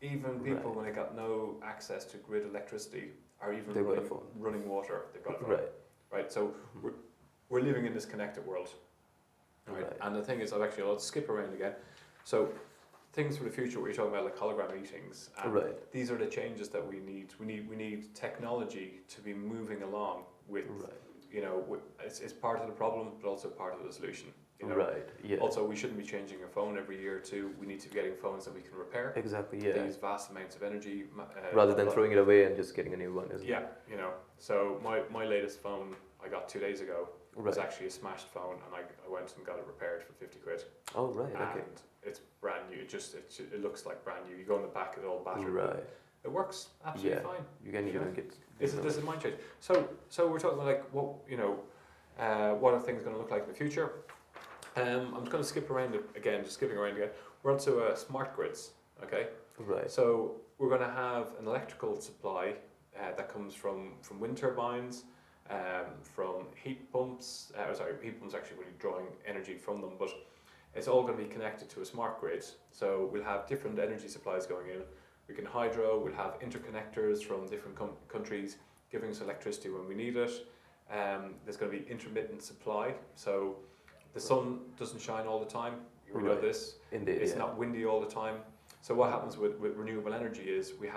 Speaker 2: Even people when they got no access to grid electricity, or even running water, they've got a phone. Right. So we're living in this connected world. Right. And the thing is, I'll skip around again. So things for the future, what you're talking about, like hologram meetings.
Speaker 1: Right.
Speaker 2: These are the changes that we need. We need technology to be moving along with.
Speaker 1: Right.
Speaker 2: You know, it's part of the problem, but also part of the solution. You know?
Speaker 1: Right. Yeah.
Speaker 2: Also, we shouldn't be changing our phone every year or two. We need to be getting phones that we can repair.
Speaker 1: Exactly. Yeah.
Speaker 2: They use vast amounts of energy.
Speaker 1: Rather than throwing it away and just getting a new one, isn't it?
Speaker 2: Yeah, you know. So my latest phone I got 2 days ago was actually a smashed phone, and I went and got it repaired for 50 quid.
Speaker 1: Oh right. Okay.
Speaker 2: And it's brand new. It looks like brand new. You go in the back, it's all battery.
Speaker 1: Right.
Speaker 2: It works absolutely fine.
Speaker 1: You can even get.
Speaker 2: This is a mind change. So we're talking about like what what are things going to look like in the future? I'm just going to skip around it again. Just skipping around again. We're onto smart grids. Okay.
Speaker 1: Right.
Speaker 2: So we're going to have an electrical supply that comes from wind turbines, from heat pumps. Heat pumps actually when you're drawing energy from them, but it's all going to be connected to a smart grid. So we'll have different energy supplies going in. We can hydro. We'll have interconnectors from different countries giving us electricity when we need it. There's going to be intermittent supply. So the sun doesn't shine all the time. We know this.
Speaker 1: Indeed.
Speaker 2: It's not windy all the time. So what happens with renewable energy is we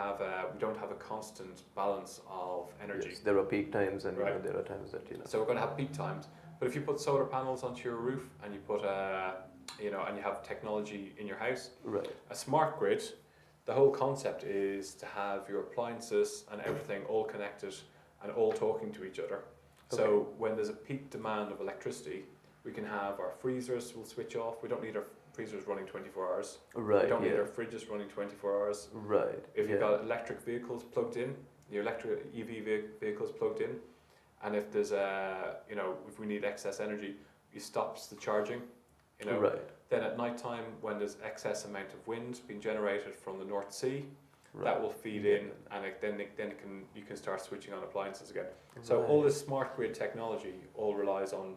Speaker 2: don't have a constant balance of energy.
Speaker 1: Yes, there are peak times and there are times that
Speaker 2: So we're going to have peak times. But if you put solar panels onto your roof and you put and you have technology in your house, a smart grid, the whole concept is to have your appliances and everything all connected and all talking to each other. Okay. So when there's a peak demand of electricity, we can have our freezers will switch off. We don't need our freezers running 24 hours.
Speaker 1: Right.
Speaker 2: We don't need our fridges running 24 hours.
Speaker 1: Right.
Speaker 2: If you've got electric vehicles plugged in, your electric EV vehicles plugged in, and if there's if we need excess energy, it stops the charging. Then at night time, when there's excess amount of wind being generated from the North Sea, that will feed in, and you can start switching on appliances again. So all this smart grid technology all relies on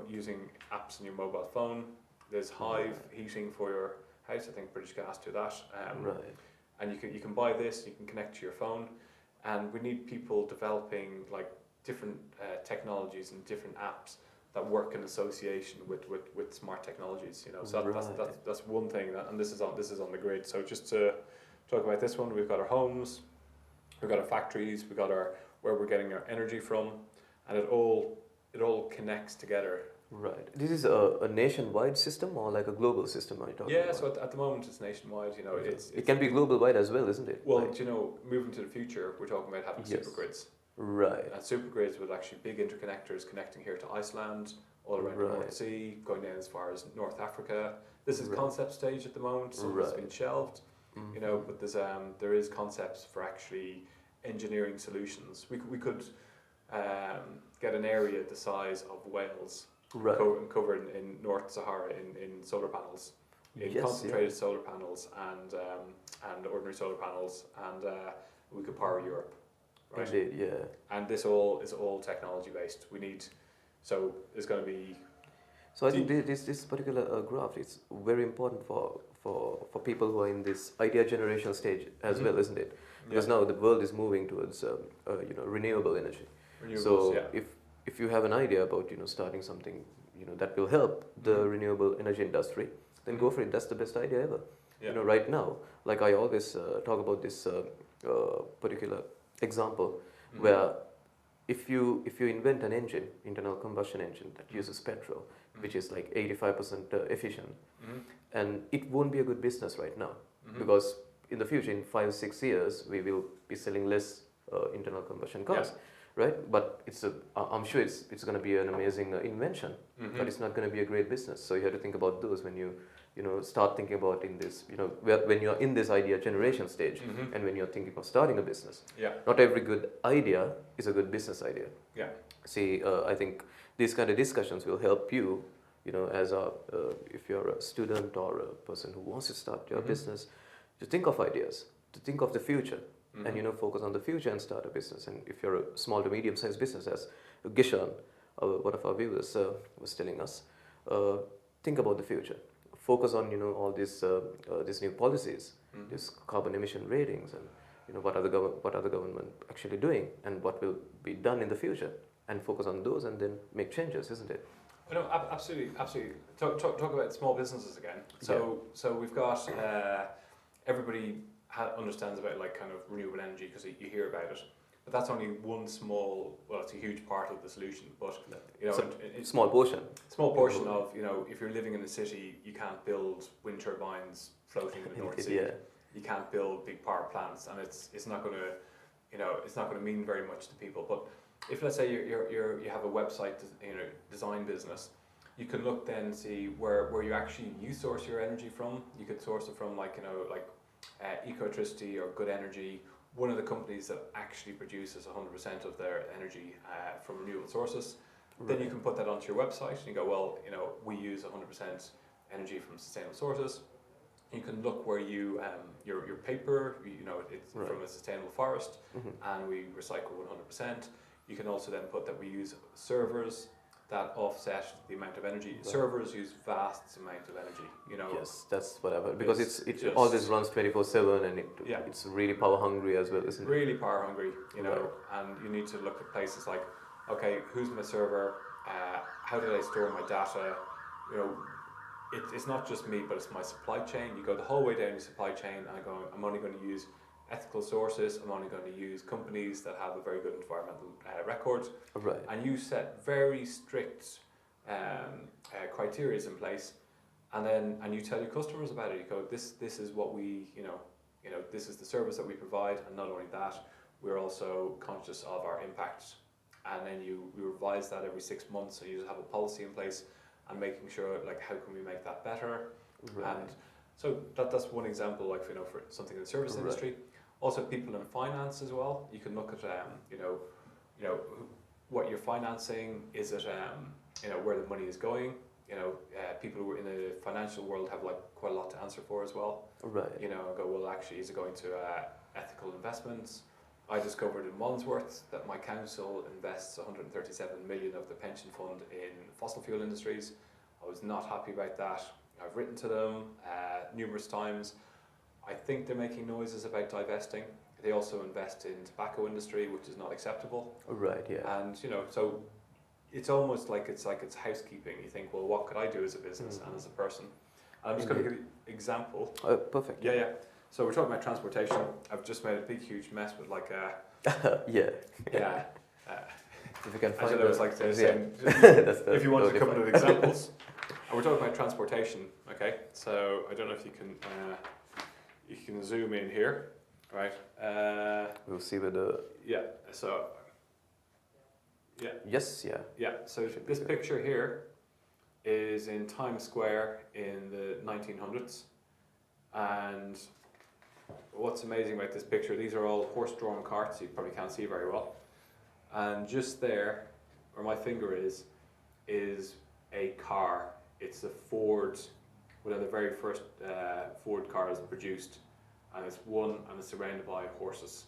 Speaker 2: using apps on your mobile phone. There's Hive heating for your house. I think British Gas do that. And you can buy this. You can connect to your phone, and we need people developing like different technologies and different apps that work in association with smart technologies. So that's one thing. And this is on the grid. So just to talk about this one, we've got our homes, we've got our factories, we've got where we're getting our energy from, and it all connects together.
Speaker 1: Right. This is a nationwide system or like a global system? Are you talking about?
Speaker 2: So at the moment it's nationwide.
Speaker 1: It can be global wide as well, isn't it?
Speaker 2: Well, moving to the future, we're talking about having supergrids.
Speaker 1: Right.
Speaker 2: And supergrids with actually big interconnectors connecting here to Iceland, all around the North Sea, going down as far as North Africa. This is concept stage at the moment, so it's been shelved. But there is concepts for actually engineering solutions. We could get an area the size of Wales covered in North Sahara in solar panels, in concentrated solar panels and ordinary solar panels, and we could power Europe. Right?
Speaker 1: Indeed, yeah.
Speaker 2: And this all is all technology based. So there's going to be.
Speaker 1: So I think this particular graph is very important for people who are in this idea generation stage as well, isn't it? Because now the world is moving towards renewable energy.
Speaker 2: Renewables,
Speaker 1: so if you have an idea about starting something that will help the renewable energy industry, then go for it. That's the best idea ever. Yeah. Right now, like I always talk about this particular example where if you invent an engine, internal combustion engine that uses petrol, which is like 85% efficient, and it won't be a good business right now because in the future, in 5-6 years, we will be selling less internal combustion cars. Right, but I'm sure it's going to be an amazing invention, but it's not going to be a great business. So you have to think about those when you start thinking about in this when you're in this idea generation stage and when you're thinking of starting a business. Not every good idea is a good business idea. See, I think these kind of discussions will help you, as if you're a student or a person who wants to start your business, to think of ideas, to think of the future. And focus on the future and start a business. And if you're a small to medium-sized business, as Gishan, one of our viewers, was telling us, think about the future. Focus on all these new policies, these carbon emission ratings, and what are the government actually doing, and what will be done in the future, and focus on those, and then make changes, isn't it?
Speaker 2: No, absolutely, absolutely. Talk about small businesses again. So we've got everybody understands about like kind of renewable energy because you hear about it, but that's only one small. Well, it's a huge part of the solution, but you know,
Speaker 1: So, small portion.
Speaker 2: small portion of, you know, if you're living in a city, you can't build wind turbines floating in the North Sea.
Speaker 1: Yeah.
Speaker 2: You can't build big power plants, and it's not going to, you know, it's not going to mean very much to people. But if, let's say, you have a website, you know, design business, you can look then and see where you source your energy from. You could source it from, like, you know, like Ecotricity or Good Energy, one of the companies that actually produces 100% of their energy from renewable sources. Right. Then you can put that onto your website and you go, well, you know, we use 100% energy from sustainable sources. You can look where you your paper, you know, it's right. from a sustainable forest, and we recycle 100%. You can also then put that we use servers that offset the amount of energy. Right. Servers use vast amount of energy, you know.
Speaker 1: Yes, that's whatever, because it always runs 24/7, and it's really power hungry as well, isn't it?
Speaker 2: Really power hungry, you know. Right. And you need to look at places like, okay, who's my server? How do I store my data? You know, it's not just me, but it's my supply chain. You go the whole way down your supply chain, and I'm only going to use ethical sources. I'm only going to use companies that have a very good environmental record.
Speaker 1: Right.
Speaker 2: And you set very strict criteria in place, and you tell your customers about it. You go, this is what we, you know, this is the service that we provide, and not only that, we're also conscious of our impact. And then you revise that every 6 months, so you just have a policy in place and making sure, like, how can we make that better? Right. And so that's one example, like, you know, for something in the service industry. Also, people in finance as well. You can look at, you know, what you're financing. Is it, you know, where the money is going? You know, people who are in the financial world have like quite a lot to answer for as well. Right. You know, go, well, actually, is it going to ethical investments? I discovered in Wandsworth that my council invests 137 million of the pension fund in fossil fuel industries. I was not happy about that. I've written to them numerous times. I think they're making noises about divesting. They also invest in tobacco industry, which is not acceptable. Right, yeah. And, you know, so it's almost like it's housekeeping. You think, well, what could I do as a business and as a person? And I'm just going to give you an example. Perfect. Yeah, yeah. So we're talking about transportation. I've just made a big, huge mess with like yeah. Yeah. If you can find it, it's like saying, if you want to come up with examples. And we're talking about transportation, okay? So I don't know if you can zoom in here, right? We'll see where the... Yeah, so... Yeah. Yes, yeah. Yeah, so this picture here is in Times Square in the 1900s. And what's amazing about this picture, these are all horse-drawn carts, you probably can't see very well. And just there, where my finger is a car. It's a Ford, one of the very first Ford cars produced. And it's surrounded by horses.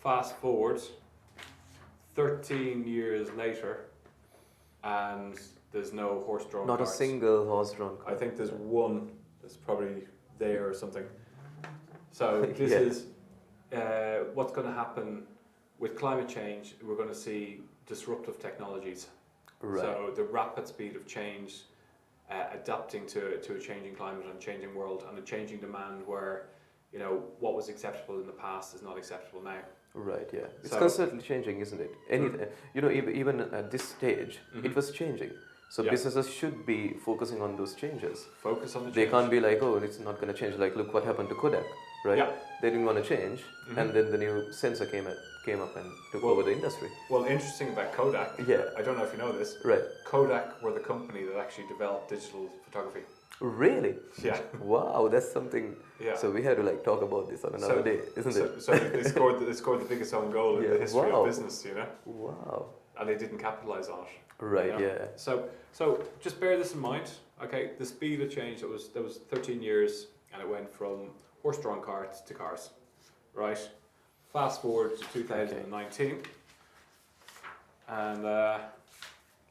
Speaker 2: Fast forward 13 years later, and there's no horse-drawn carts. Not a single horse-drawn car. I think there's one that's probably there or something. So this is what's going to happen with climate change. We're going to see disruptive technologies. Right. So the rapid speed of change, adapting to a changing climate and changing world and a changing demand where, you know, what was acceptable in the past is not acceptable now. Right, yeah. It's constantly changing, isn't it? You know, even at this stage, it was changing. So businesses should be focusing on those changes. Focus on the change. They can't be like, oh, it's not going to change. Like, look what happened to Kodak, right? Yeah. They didn't want to change, and then the new sensor came up and took over the industry. Well, interesting about Kodak. Yeah. I don't know if you know this. Right. Kodak were the company that actually developed digital photography. Really? Yeah. Wow, that's something. Yeah. So we had to like talk about this on another day, isn't it? So they scored the biggest own goal in the history of business, you know. Wow. And they didn't capitalize on it. Right. You know? Yeah. So just bear this in mind. Okay, the speed of change that was 13 years, and it went from horse-drawn carts to cars. Right. Fast forward to 2019, and.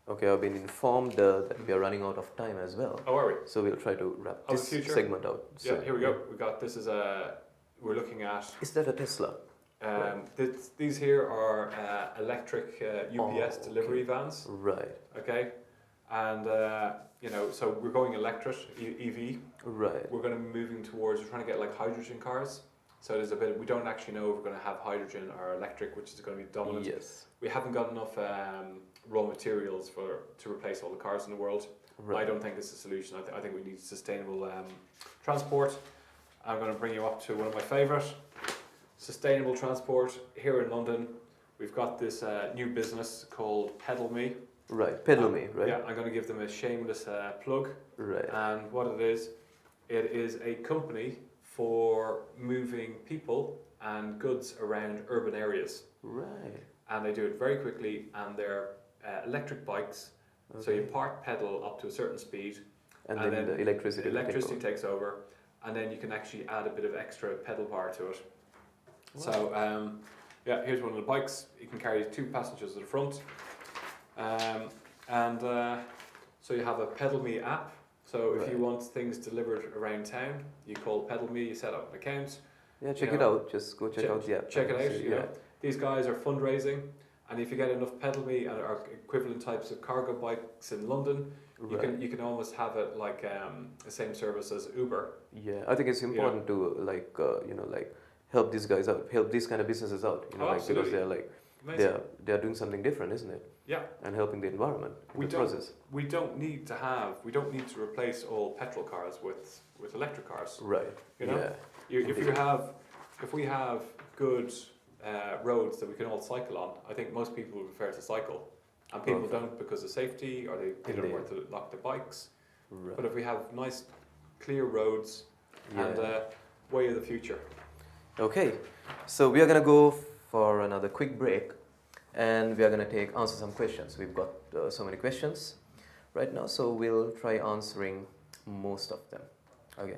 Speaker 2: Okay, I've been informed that we are running out of time as well. Oh, are we? So we'll try to wrap this segment out. So, yeah, here we go. We got this is we're looking at. Is that a Tesla? These here are electric UPS delivery vans. Right. Okay, And so we're going electric, EV.
Speaker 1: Right.
Speaker 2: We're going to be moving towards, we're trying to get like hydrogen cars. So there's a bit, we don't actually know if we're going to have hydrogen or electric, which is going to be dominant.
Speaker 1: Yes.
Speaker 2: We haven't got enough raw materials to replace all the cars in the world.
Speaker 1: Right.
Speaker 2: I don't think it's a solution. I think we need sustainable transport. I'm going to bring you up to one of my favourite, sustainable transport here in London. We've got this new business called Pedal Me.
Speaker 1: Right, Pedal Me, right?
Speaker 2: Yeah, I'm going to give them a shameless plug.
Speaker 1: Right.
Speaker 2: And what it is a company for moving people and goods around urban areas.
Speaker 1: Right.
Speaker 2: And they do it very quickly, and they're electric bikes.
Speaker 1: Okay.
Speaker 2: So you park pedal up to a certain speed,
Speaker 1: and then the electricity
Speaker 2: takes over, and then you can actually add a bit of extra pedal power to it.
Speaker 1: Wow.
Speaker 2: So here's one of the bikes. You can carry 2 passengers at the front, so you have a Pedal Me app. So if you want things delivered around town, you call Pedal Me, you set up an account.
Speaker 1: Yeah, check it out. Just go check out the app.
Speaker 2: Check it out. You know, these guys are fundraising, and if you get enough Pedal Me and our equivalent types of cargo bikes in London, you can almost have it like the same service as Uber.
Speaker 1: Yeah, I think it's important to help these guys out, help these kind of businesses out. Because they're doing something different, isn't it?
Speaker 2: Yeah.
Speaker 1: And helping the environment in the process.
Speaker 2: We don't need to replace all petrol cars with electric cars.
Speaker 1: Right.
Speaker 2: You know? Yeah. If we have good roads that we can all cycle on, I think most people would prefer to cycle. And people don't because of safety, or they don't want to lock their bikes. Right. But if we have nice, clear roads and way of the future.
Speaker 1: Okay, so we are going to go for another quick break, and we are going to answer some questions. We've got so many questions right now, so we'll try answering most of them. Okay.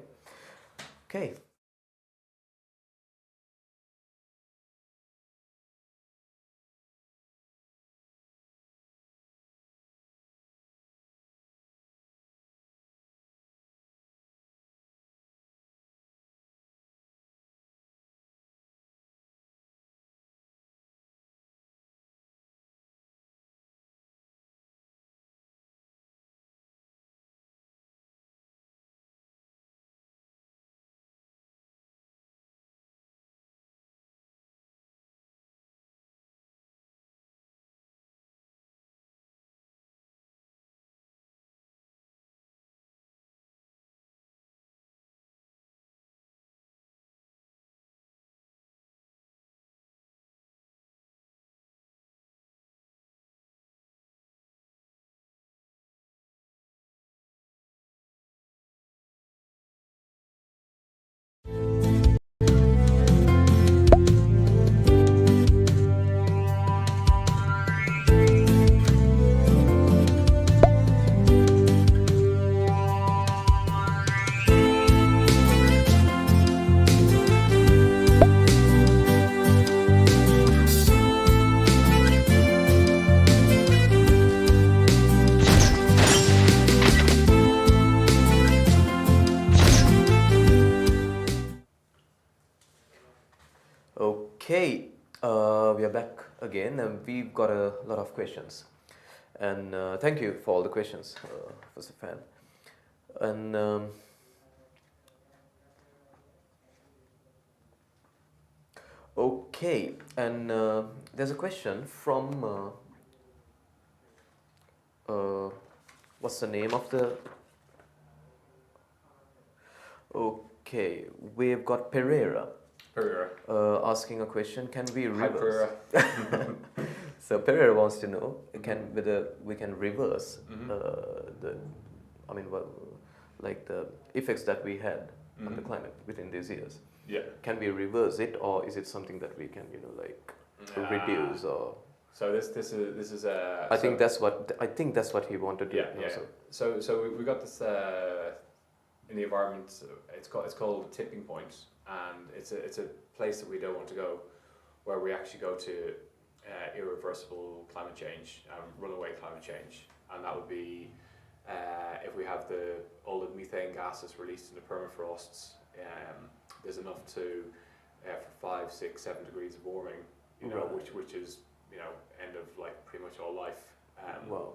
Speaker 1: Okay, we are back again, and we've got a lot of questions. And thank you for all the questions, first of all. And okay, and there's a question from what's the name of the? Okay, we've got Pereira. Asking a question: can we reverse? So Pereira wants to know whether we can reverse the effects that we had on the climate within these years.
Speaker 2: Yeah.
Speaker 1: Can we reverse it, or is it something that we can reduce or?
Speaker 2: So this is
Speaker 1: I think that's what he wanted to.
Speaker 2: Yeah. So we got this in the environment. It's called a tipping point. And it's a place that we don't want to go, where we actually go to irreversible climate change, runaway climate change, and that would be if we have all the methane gases released in the permafrosts. There's enough to for 5, 6, 7 degrees of warming, which is end of pretty much all life.
Speaker 1: Wow.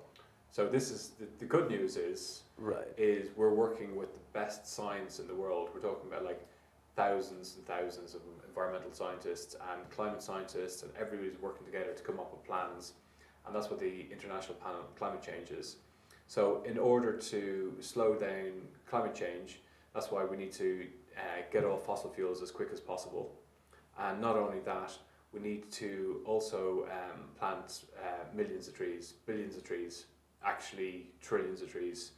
Speaker 2: So this is the good news is we're working with the best science in the world. We're talking about like thousands and thousands of environmental scientists and climate scientists, and everybody's working together to come up with plans. And that's what the International Panel on Climate Change is. So in order to slow down climate change, that's why we need to get off fossil fuels as quick as possible. And not only that, we need to also plant millions of trees, billions of trees, actually trillions of trees.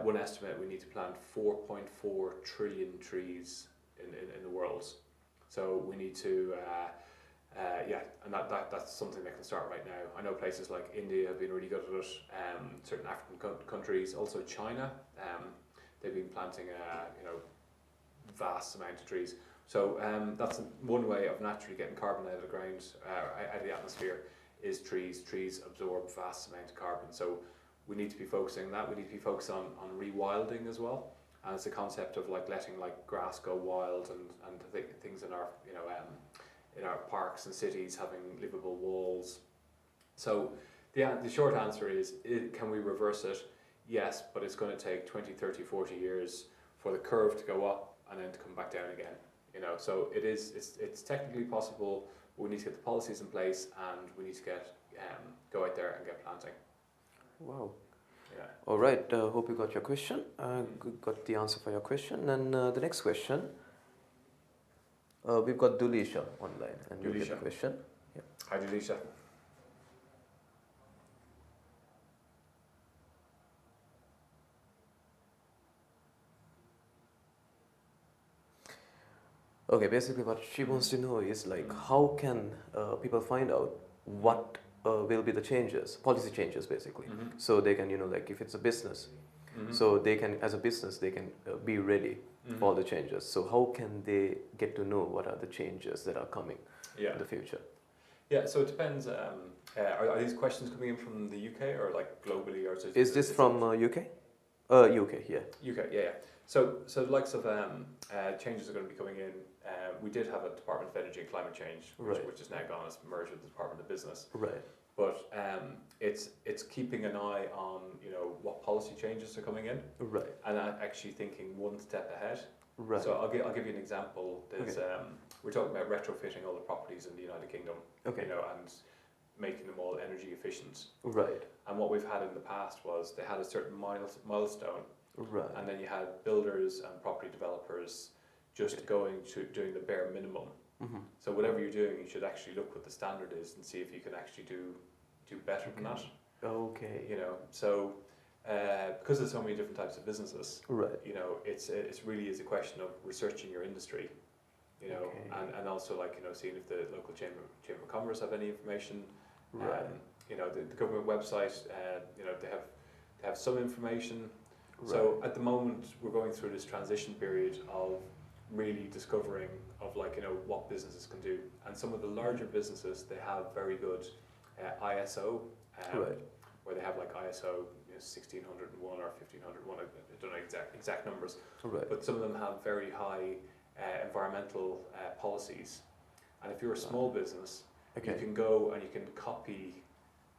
Speaker 2: One estimate, we need to plant 4.4 trillion trees in the world. So we need to, and that's something that can start right now. I know places like India have been really good at it, certain African countries, also China, they've been planting vast amount of trees. So that's one way of naturally getting carbon out of the ground, out of the atmosphere, is trees. Trees absorb vast amount of carbon. So we need to be focusing on that. We need to be focused on rewilding as well. And it's a concept of like letting like grass go wild and things in our in our parks and cities having livable walls. So the short answer is, can we reverse it? Yes, but it's going to take 20, 30, 40 years for the curve to go up and then to come back down again. So it's technically possible. We need to get the policies in place, and we need to go out there and get planting.
Speaker 1: Wow.
Speaker 2: Yeah.
Speaker 1: All right. Hope you got your question. Got the answer for your question. And the next question, we've got Dulisha online, and you get the question. Yeah.
Speaker 2: Hi, Dulisha.
Speaker 1: Okay, basically what she wants to know is like, how can people find out what will be the changes, policy changes basically, so they can, like if it's a business, so they can, as a business, they can be ready for all the changes. So how can they get to know what are the changes that are coming in the future?
Speaker 2: Yeah, so it depends. Are these questions coming in from the UK or like globally, or
Speaker 1: is this from UK? UK, yeah.
Speaker 2: UK, yeah. So the likes of changes are going to be coming in. We did have a Department of Energy and Climate Change, which is now gone, as merged with the Department of Business.
Speaker 1: Right.
Speaker 2: But it's keeping an eye on what policy changes are coming in.
Speaker 1: Right.
Speaker 2: And actually thinking one step ahead.
Speaker 1: Right.
Speaker 2: So I'll give you an example. There's we're talking about retrofitting all the properties in the United Kingdom.
Speaker 1: Okay.
Speaker 2: And making them all energy efficient.
Speaker 1: Right.
Speaker 2: And what we've had in the past was they had a certain milestone.
Speaker 1: Right.
Speaker 2: And then you had builders and property developers just doing the bare minimum. So whatever you're doing, you should actually look what the standard is and see if you can actually do better than that.
Speaker 1: Okay.
Speaker 2: So because there's so many different types of businesses,
Speaker 1: right.
Speaker 2: It's really is a question of researching your industry, and also like seeing if the local chamber of commerce have any information.
Speaker 1: Right.
Speaker 2: The government website, they have some information.
Speaker 1: Right.
Speaker 2: So at the moment we're going through this transition period of really discovering of what businesses can do, and some of the larger businesses, they have very good ISO, where they have like ISO 1601 or 1501. I don't know exact numbers, but some of them have very high environmental policies. And if you're a small business, you can go and you can copy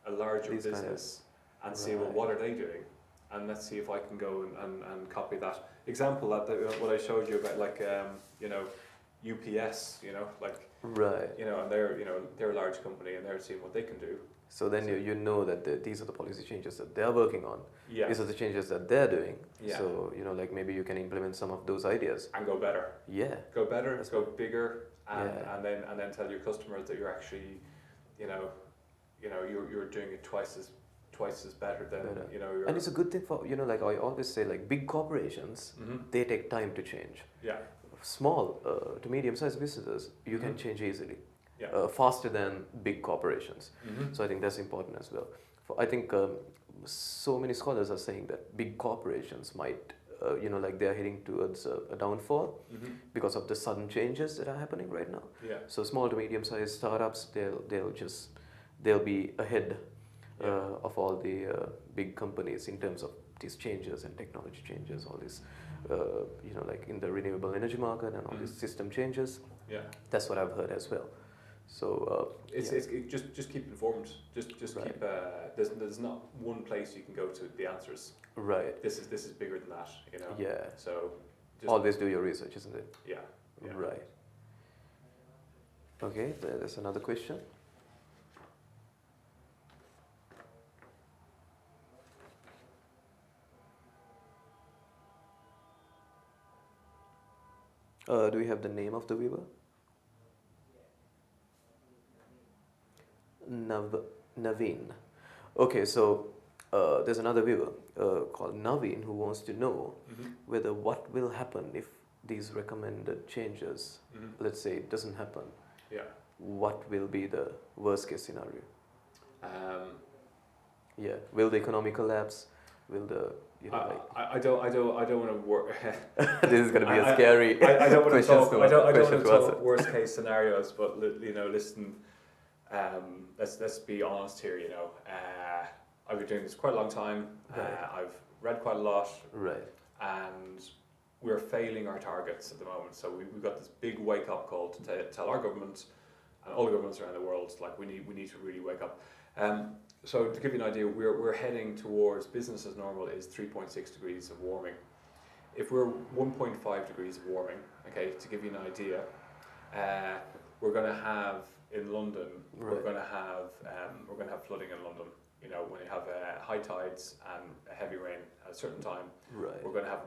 Speaker 2: a larger business and see, well, what are they doing? And let's see if I can go and copy that. Example, what I showed you about UPS, and they're a large company and they're seeing what they can do.
Speaker 1: So then you know that these are the policy changes that they're working on.
Speaker 2: Yeah.
Speaker 1: These are the changes that they're doing.
Speaker 2: Yeah.
Speaker 1: So, maybe you can implement some of those ideas.
Speaker 2: And go better.
Speaker 1: Yeah.
Speaker 2: Go better, go bigger, and then tell your customers that you're actually, you're doing it twice as better than,
Speaker 1: And it's a good thing for, I always say, like big corporations, they take time to change.
Speaker 2: Yeah.
Speaker 1: Small to medium-sized businesses, you can change easily.
Speaker 2: Yeah.
Speaker 1: Faster than big corporations. So I think that's important as well. I think so many scholars are saying that big corporations might, they're heading towards a downfall because of the sudden changes that are happening right now.
Speaker 2: Yeah.
Speaker 1: So small to medium-sized startups, they'll be ahead of all the big companies in terms of these changes and technology changes, all these, in the renewable energy market and all these system changes.
Speaker 2: Yeah.
Speaker 1: That's what I've heard as well. So
Speaker 2: just keep informed. Just
Speaker 1: Right.
Speaker 2: keep. There's not one place you can go to the answers.
Speaker 1: right.
Speaker 2: This is bigger than that. You know.
Speaker 1: Yeah.
Speaker 2: So. Just,
Speaker 1: Always do your research, isn't it?
Speaker 2: Yeah. Yeah.
Speaker 1: Right. Okay, there's another question. Do we have the name of the viewer? Naveen. Okay, so there's another viewer called Naveen who wants to know whether what will happen if these recommended changes, let's say, it doesn't happen.
Speaker 2: Yeah.
Speaker 1: What will be the worst case scenario?
Speaker 2: Um,
Speaker 1: Yeah, will the economy collapse? Will the
Speaker 2: I don't want to work.
Speaker 1: this is going to be a scary
Speaker 2: I don't want to
Speaker 1: question
Speaker 2: talk.
Speaker 1: to
Speaker 2: I don't want
Speaker 1: question
Speaker 2: to
Speaker 1: to
Speaker 2: talk
Speaker 1: answer.
Speaker 2: worst case scenarios, but listen. Let's be honest here. I've been doing this quite a long time.
Speaker 1: Right.
Speaker 2: I've read quite a lot,
Speaker 1: Right.
Speaker 2: and we're failing our targets at the moment. So we've got this big wake up call to tell our government and all the governments around the world, like we need to really wake up. So to give you an idea, we're heading towards business as normal is 3.6 degrees of warming. If we're 1.5 degrees of warming, okay, to give you an idea, we're going to have in London, we're going to have flooding in London. When you have high tides and heavy rain at a certain time,
Speaker 1: Right.
Speaker 2: we're going to have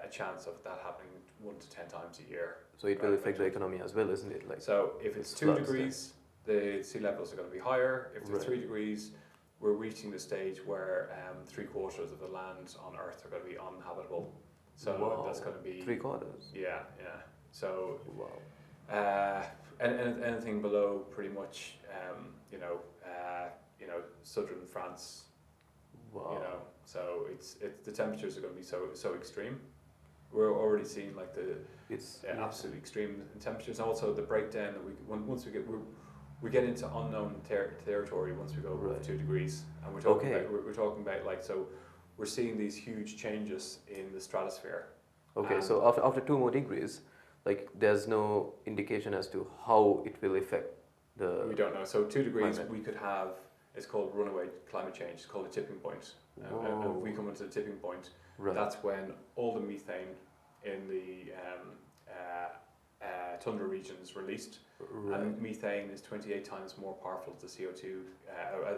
Speaker 2: a chance of that happening 1 to 10 times a year.
Speaker 1: So it will affect the economy as well, isn't it? Like,
Speaker 2: So if it's 2 degrees, the sea levels are going to be higher. If it's 3 degrees, we're reaching the stage where 3/4 of the land on Earth are going to be uninhabitable. So that's going to be
Speaker 1: 3/4.
Speaker 2: Yeah. So
Speaker 1: Wow.
Speaker 2: anything below pretty much, southern France.
Speaker 1: Wow.
Speaker 2: So it's the temperatures are going to be so extreme. We're already seeing like
Speaker 1: It's
Speaker 2: absolutely extreme temperatures. Also the breakdown that once we get into unknown territory once we go above 2 degrees, and we're talking about like, so we're seeing these huge changes in the stratosphere.
Speaker 1: Okay, so after 2 more degrees, like there's no indication as to how it will affect the.
Speaker 2: We don't know. So 2 degrees,
Speaker 1: climate.
Speaker 2: we could have. It's called runaway climate change. It's called a tipping point. And if we come into the tipping point, that's when all the methane in the tundra region is released.
Speaker 1: Right.
Speaker 2: And methane is 28 times more powerful as CO2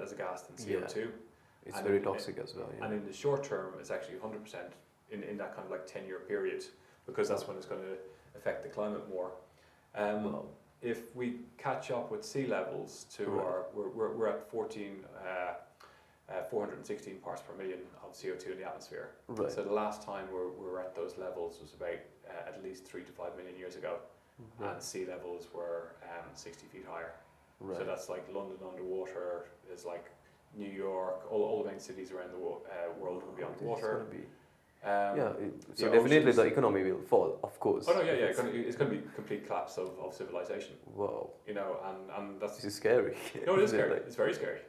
Speaker 2: as a gas than CO2.
Speaker 1: Yeah. It's very toxic as well. Yeah.
Speaker 2: And in the short term, it's actually 100% in that kind of like 10-year period, because that's when it's going to affect the climate more. If we catch up with sea levels to we're at 416 parts per million of CO2 in the atmosphere.
Speaker 1: Right.
Speaker 2: So the last time we were at those levels was about at least 3 to 5 million years ago. And sea levels were 60 feet higher.
Speaker 1: Right.
Speaker 2: So that's like London underwater, is like New York, all the main cities around the world will be underwater.
Speaker 1: So definitely the economy will fall, of course.
Speaker 2: Oh no, yeah. It's going to be a complete collapse of civilization.
Speaker 1: Wow.
Speaker 2: And that's.
Speaker 1: This is scary.
Speaker 2: No, it is scary. It's very scary.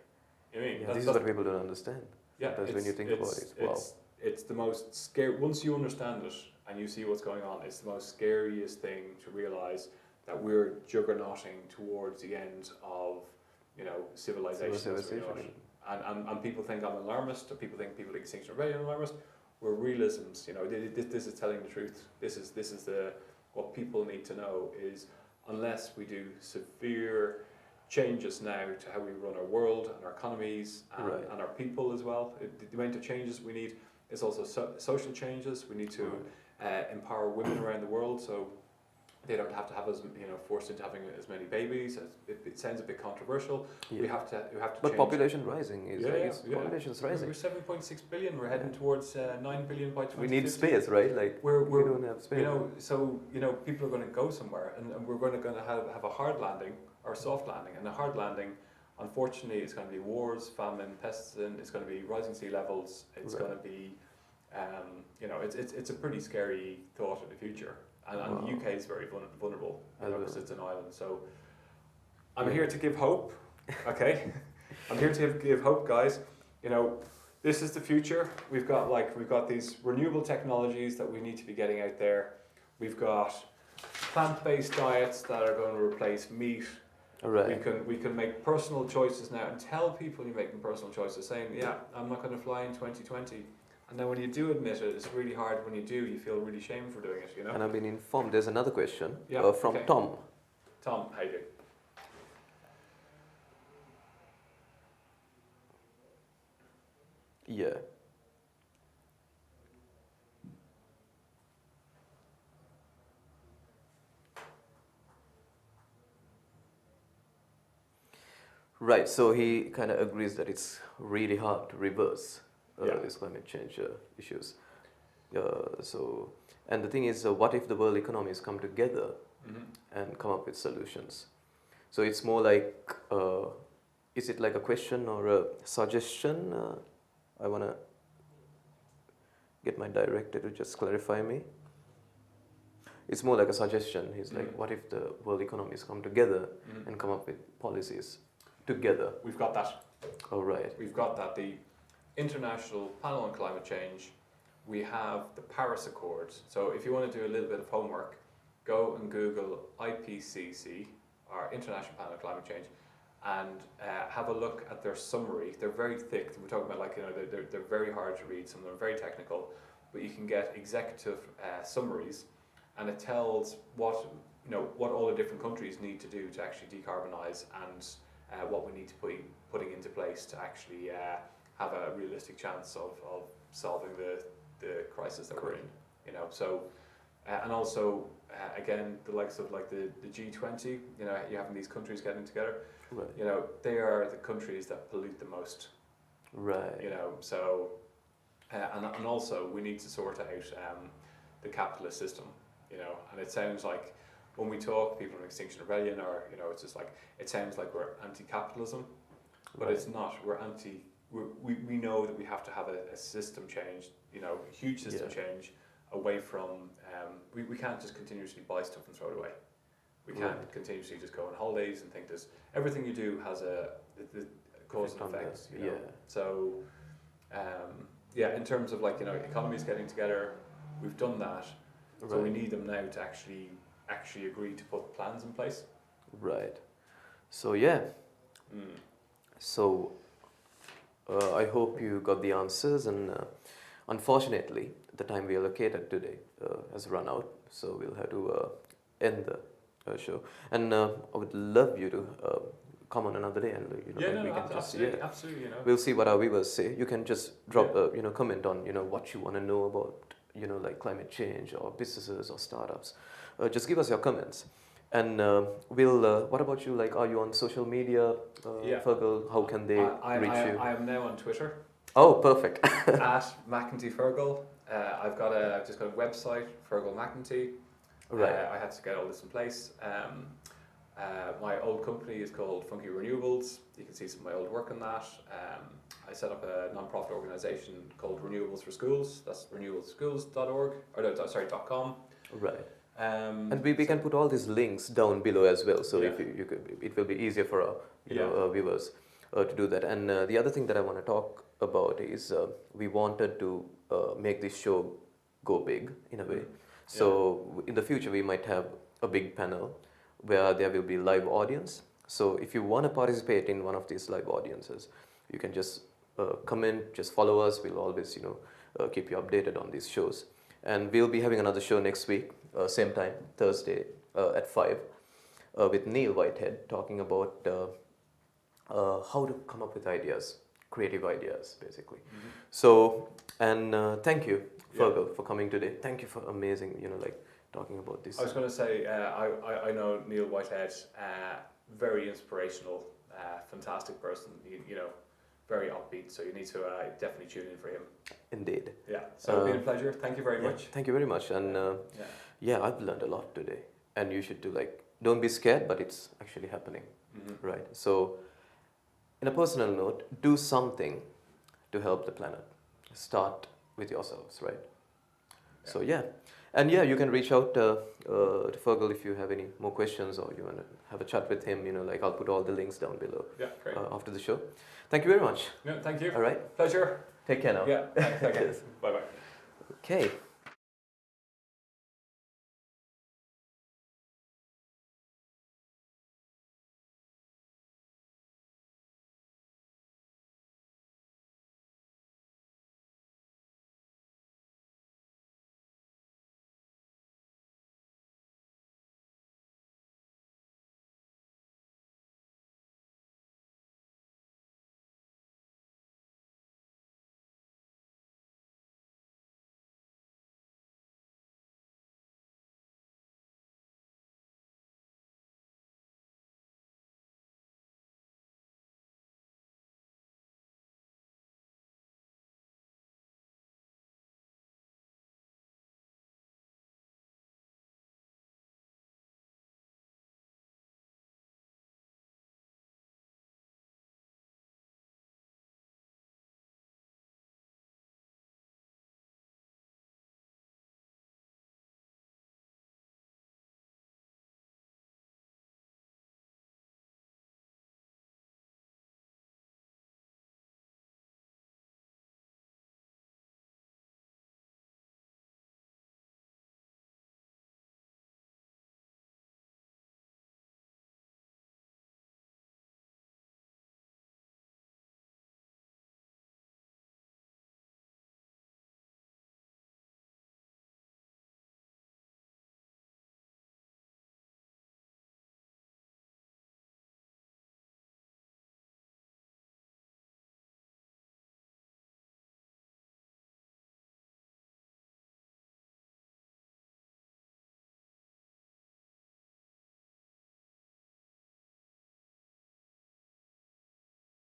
Speaker 1: This is what people don't understand.
Speaker 2: Yeah,
Speaker 1: Sometimes when you think about it. Wow.
Speaker 2: It's the most scary. Once you understand it and you see what's going on, it's the most scariest thing to realize that we're juggernauting towards the end of civilization. As we know it. And people think I'm alarmist, or people think Extinction Rebellion alarmist. We're realisms. This is telling the truth. This is what people need to know is, unless we do severe changes now to how we run our world and our economies and our people as well. The amount of changes we need is also social changes. We need to empower women around the world, so they don't have to have forced into having as many babies. It sounds a bit controversial.
Speaker 1: Yeah.
Speaker 2: We have to.
Speaker 1: But
Speaker 2: change.
Speaker 1: Population rising is population is rising.
Speaker 2: We're 7.6 billion. We're heading towards 9 billion by 2050.
Speaker 1: We need space, right? Like we don't have space.
Speaker 2: People are going to go somewhere, and we're going to have a hard landing or a soft landing. And a hard landing, unfortunately, is going to be wars, famine, pestilence. It's going to be rising sea levels. It's going to be, it's a pretty scary thought of the future. And the UK is very vulnerable because it's an island. So I'm here to give hope, okay? I'm here to give hope, guys. This is the future. We've got these renewable technologies that we need to be getting out there. We've got plant-based diets that are going to replace meat.
Speaker 1: Right.
Speaker 2: We can make personal choices now and tell people you're making personal choices, saying, yeah, I'm not going to fly in 2020. And then when you do admit it, it's really hard. When you do, you feel really shame for doing it, you know?
Speaker 1: And I've been informed there's another question from
Speaker 2: okay.
Speaker 1: Tom.
Speaker 2: Tom, how you doing?
Speaker 1: Yeah. Right, so he kind of agrees that it's really hard to reverse these climate change issues. And the thing is, what if the world economies come together and come up with solutions? So it's more like, is it like a question or a suggestion? I want to get my director to just clarify me. It's more like a suggestion. He's like, what if the world economies come together and come up with policies together?
Speaker 2: We've got that.
Speaker 1: Oh, right.
Speaker 2: We've got that. The International Panel on Climate Change, we have the Paris Accords. So if you want to do a little bit of homework, go and Google IPCC, our International Panel on Climate Change, and have a look at their summary. They're very thick. We're talking about, like, you know, they're very hard to read. Some of them are very technical, but you can get executive summaries, and it tells what all the different countries need to do to actually decarbonise, and what we need to putting into place to actually have a realistic chance of solving the crisis that we're in. You know, so and also again, the likes of like the G20. You know, you having these countries getting together.
Speaker 1: Right.
Speaker 2: You know, they are the countries that pollute the most.
Speaker 1: Right.
Speaker 2: You know, so and also we need to sort out the capitalist system. You know, and it sounds like when we talk, people in Extinction Rebellion, or, you know, it's just like, it sounds like we're anti-capitalism, but it's not. We're anti. We know that we have to have a system change. You know, a huge system change away from. We can't just continuously buy stuff and throw it away. We can't continuously just go on holidays and think this. Everything you do has the cause and effect. You know? So, in terms of, like, you know, economies getting together, we've done that. So we need them now to actually agree to put plans in place.
Speaker 1: Right. So yeah. So I hope you got the answers, and unfortunately the time we allocated today has run out, so we'll have to end the show. And I would love you to come on another day, and
Speaker 2: absolutely. You know,
Speaker 1: we'll see what our viewers say. You can just drop a comment on what you want to know about like climate change or businesses or startups. Just give us your comments. And we'll. What about you? Like, are you on social media, Fergal? How can they reach you?
Speaker 2: I am now on Twitter.
Speaker 1: Oh, perfect.
Speaker 2: At McEntee Fergal. I've just got a website, Fergal McEntee.
Speaker 1: Right.
Speaker 2: I had to get all this in place. My old company is called Funky Renewables. You can see some of my old work on that. I set up a non-profit organisation called Renewables for Schools. That's renewablesschools.org, .com.
Speaker 1: Right. And we can put all these links down below as well, so if you could, it will be easier for our viewers to do that. And the other thing that I want to talk about is we wanted to make this show go big in a way. So in the future we might have a big panel where there will be live audience. So if you want to participate in one of these live audiences, you can just comment, just follow us. We'll always keep you updated on these shows. And we'll be having another show next week, same time, Thursday at 5, with Neil Whitehead, talking about how to come up with ideas, creative ideas, basically. So, and thank you, Fergal, for coming today. Thank you for amazing, talking about this.
Speaker 2: I was going to say, I know Neil Whitehead, very inspirational, fantastic person, very upbeat, so you need to definitely tune in for him.
Speaker 1: Indeed.
Speaker 2: Yeah, so it's been a pleasure. Thank you very much.
Speaker 1: Thank you very much. And I've learned a lot today. And you should don't be scared, but it's actually happening, right? So, in a personal note, do something to help the planet. Start with yourselves, right? Yeah. So and you can reach out to Fergal if you have any more questions, or you want to have a chat with him. I'll put all the links down below.
Speaker 2: Yeah, great.
Speaker 1: After the show. Thank you very much.
Speaker 2: No, thank you.
Speaker 1: All right.
Speaker 2: Pleasure.
Speaker 1: Take care now.
Speaker 2: Yeah. Thank you. Bye bye.
Speaker 1: Okay.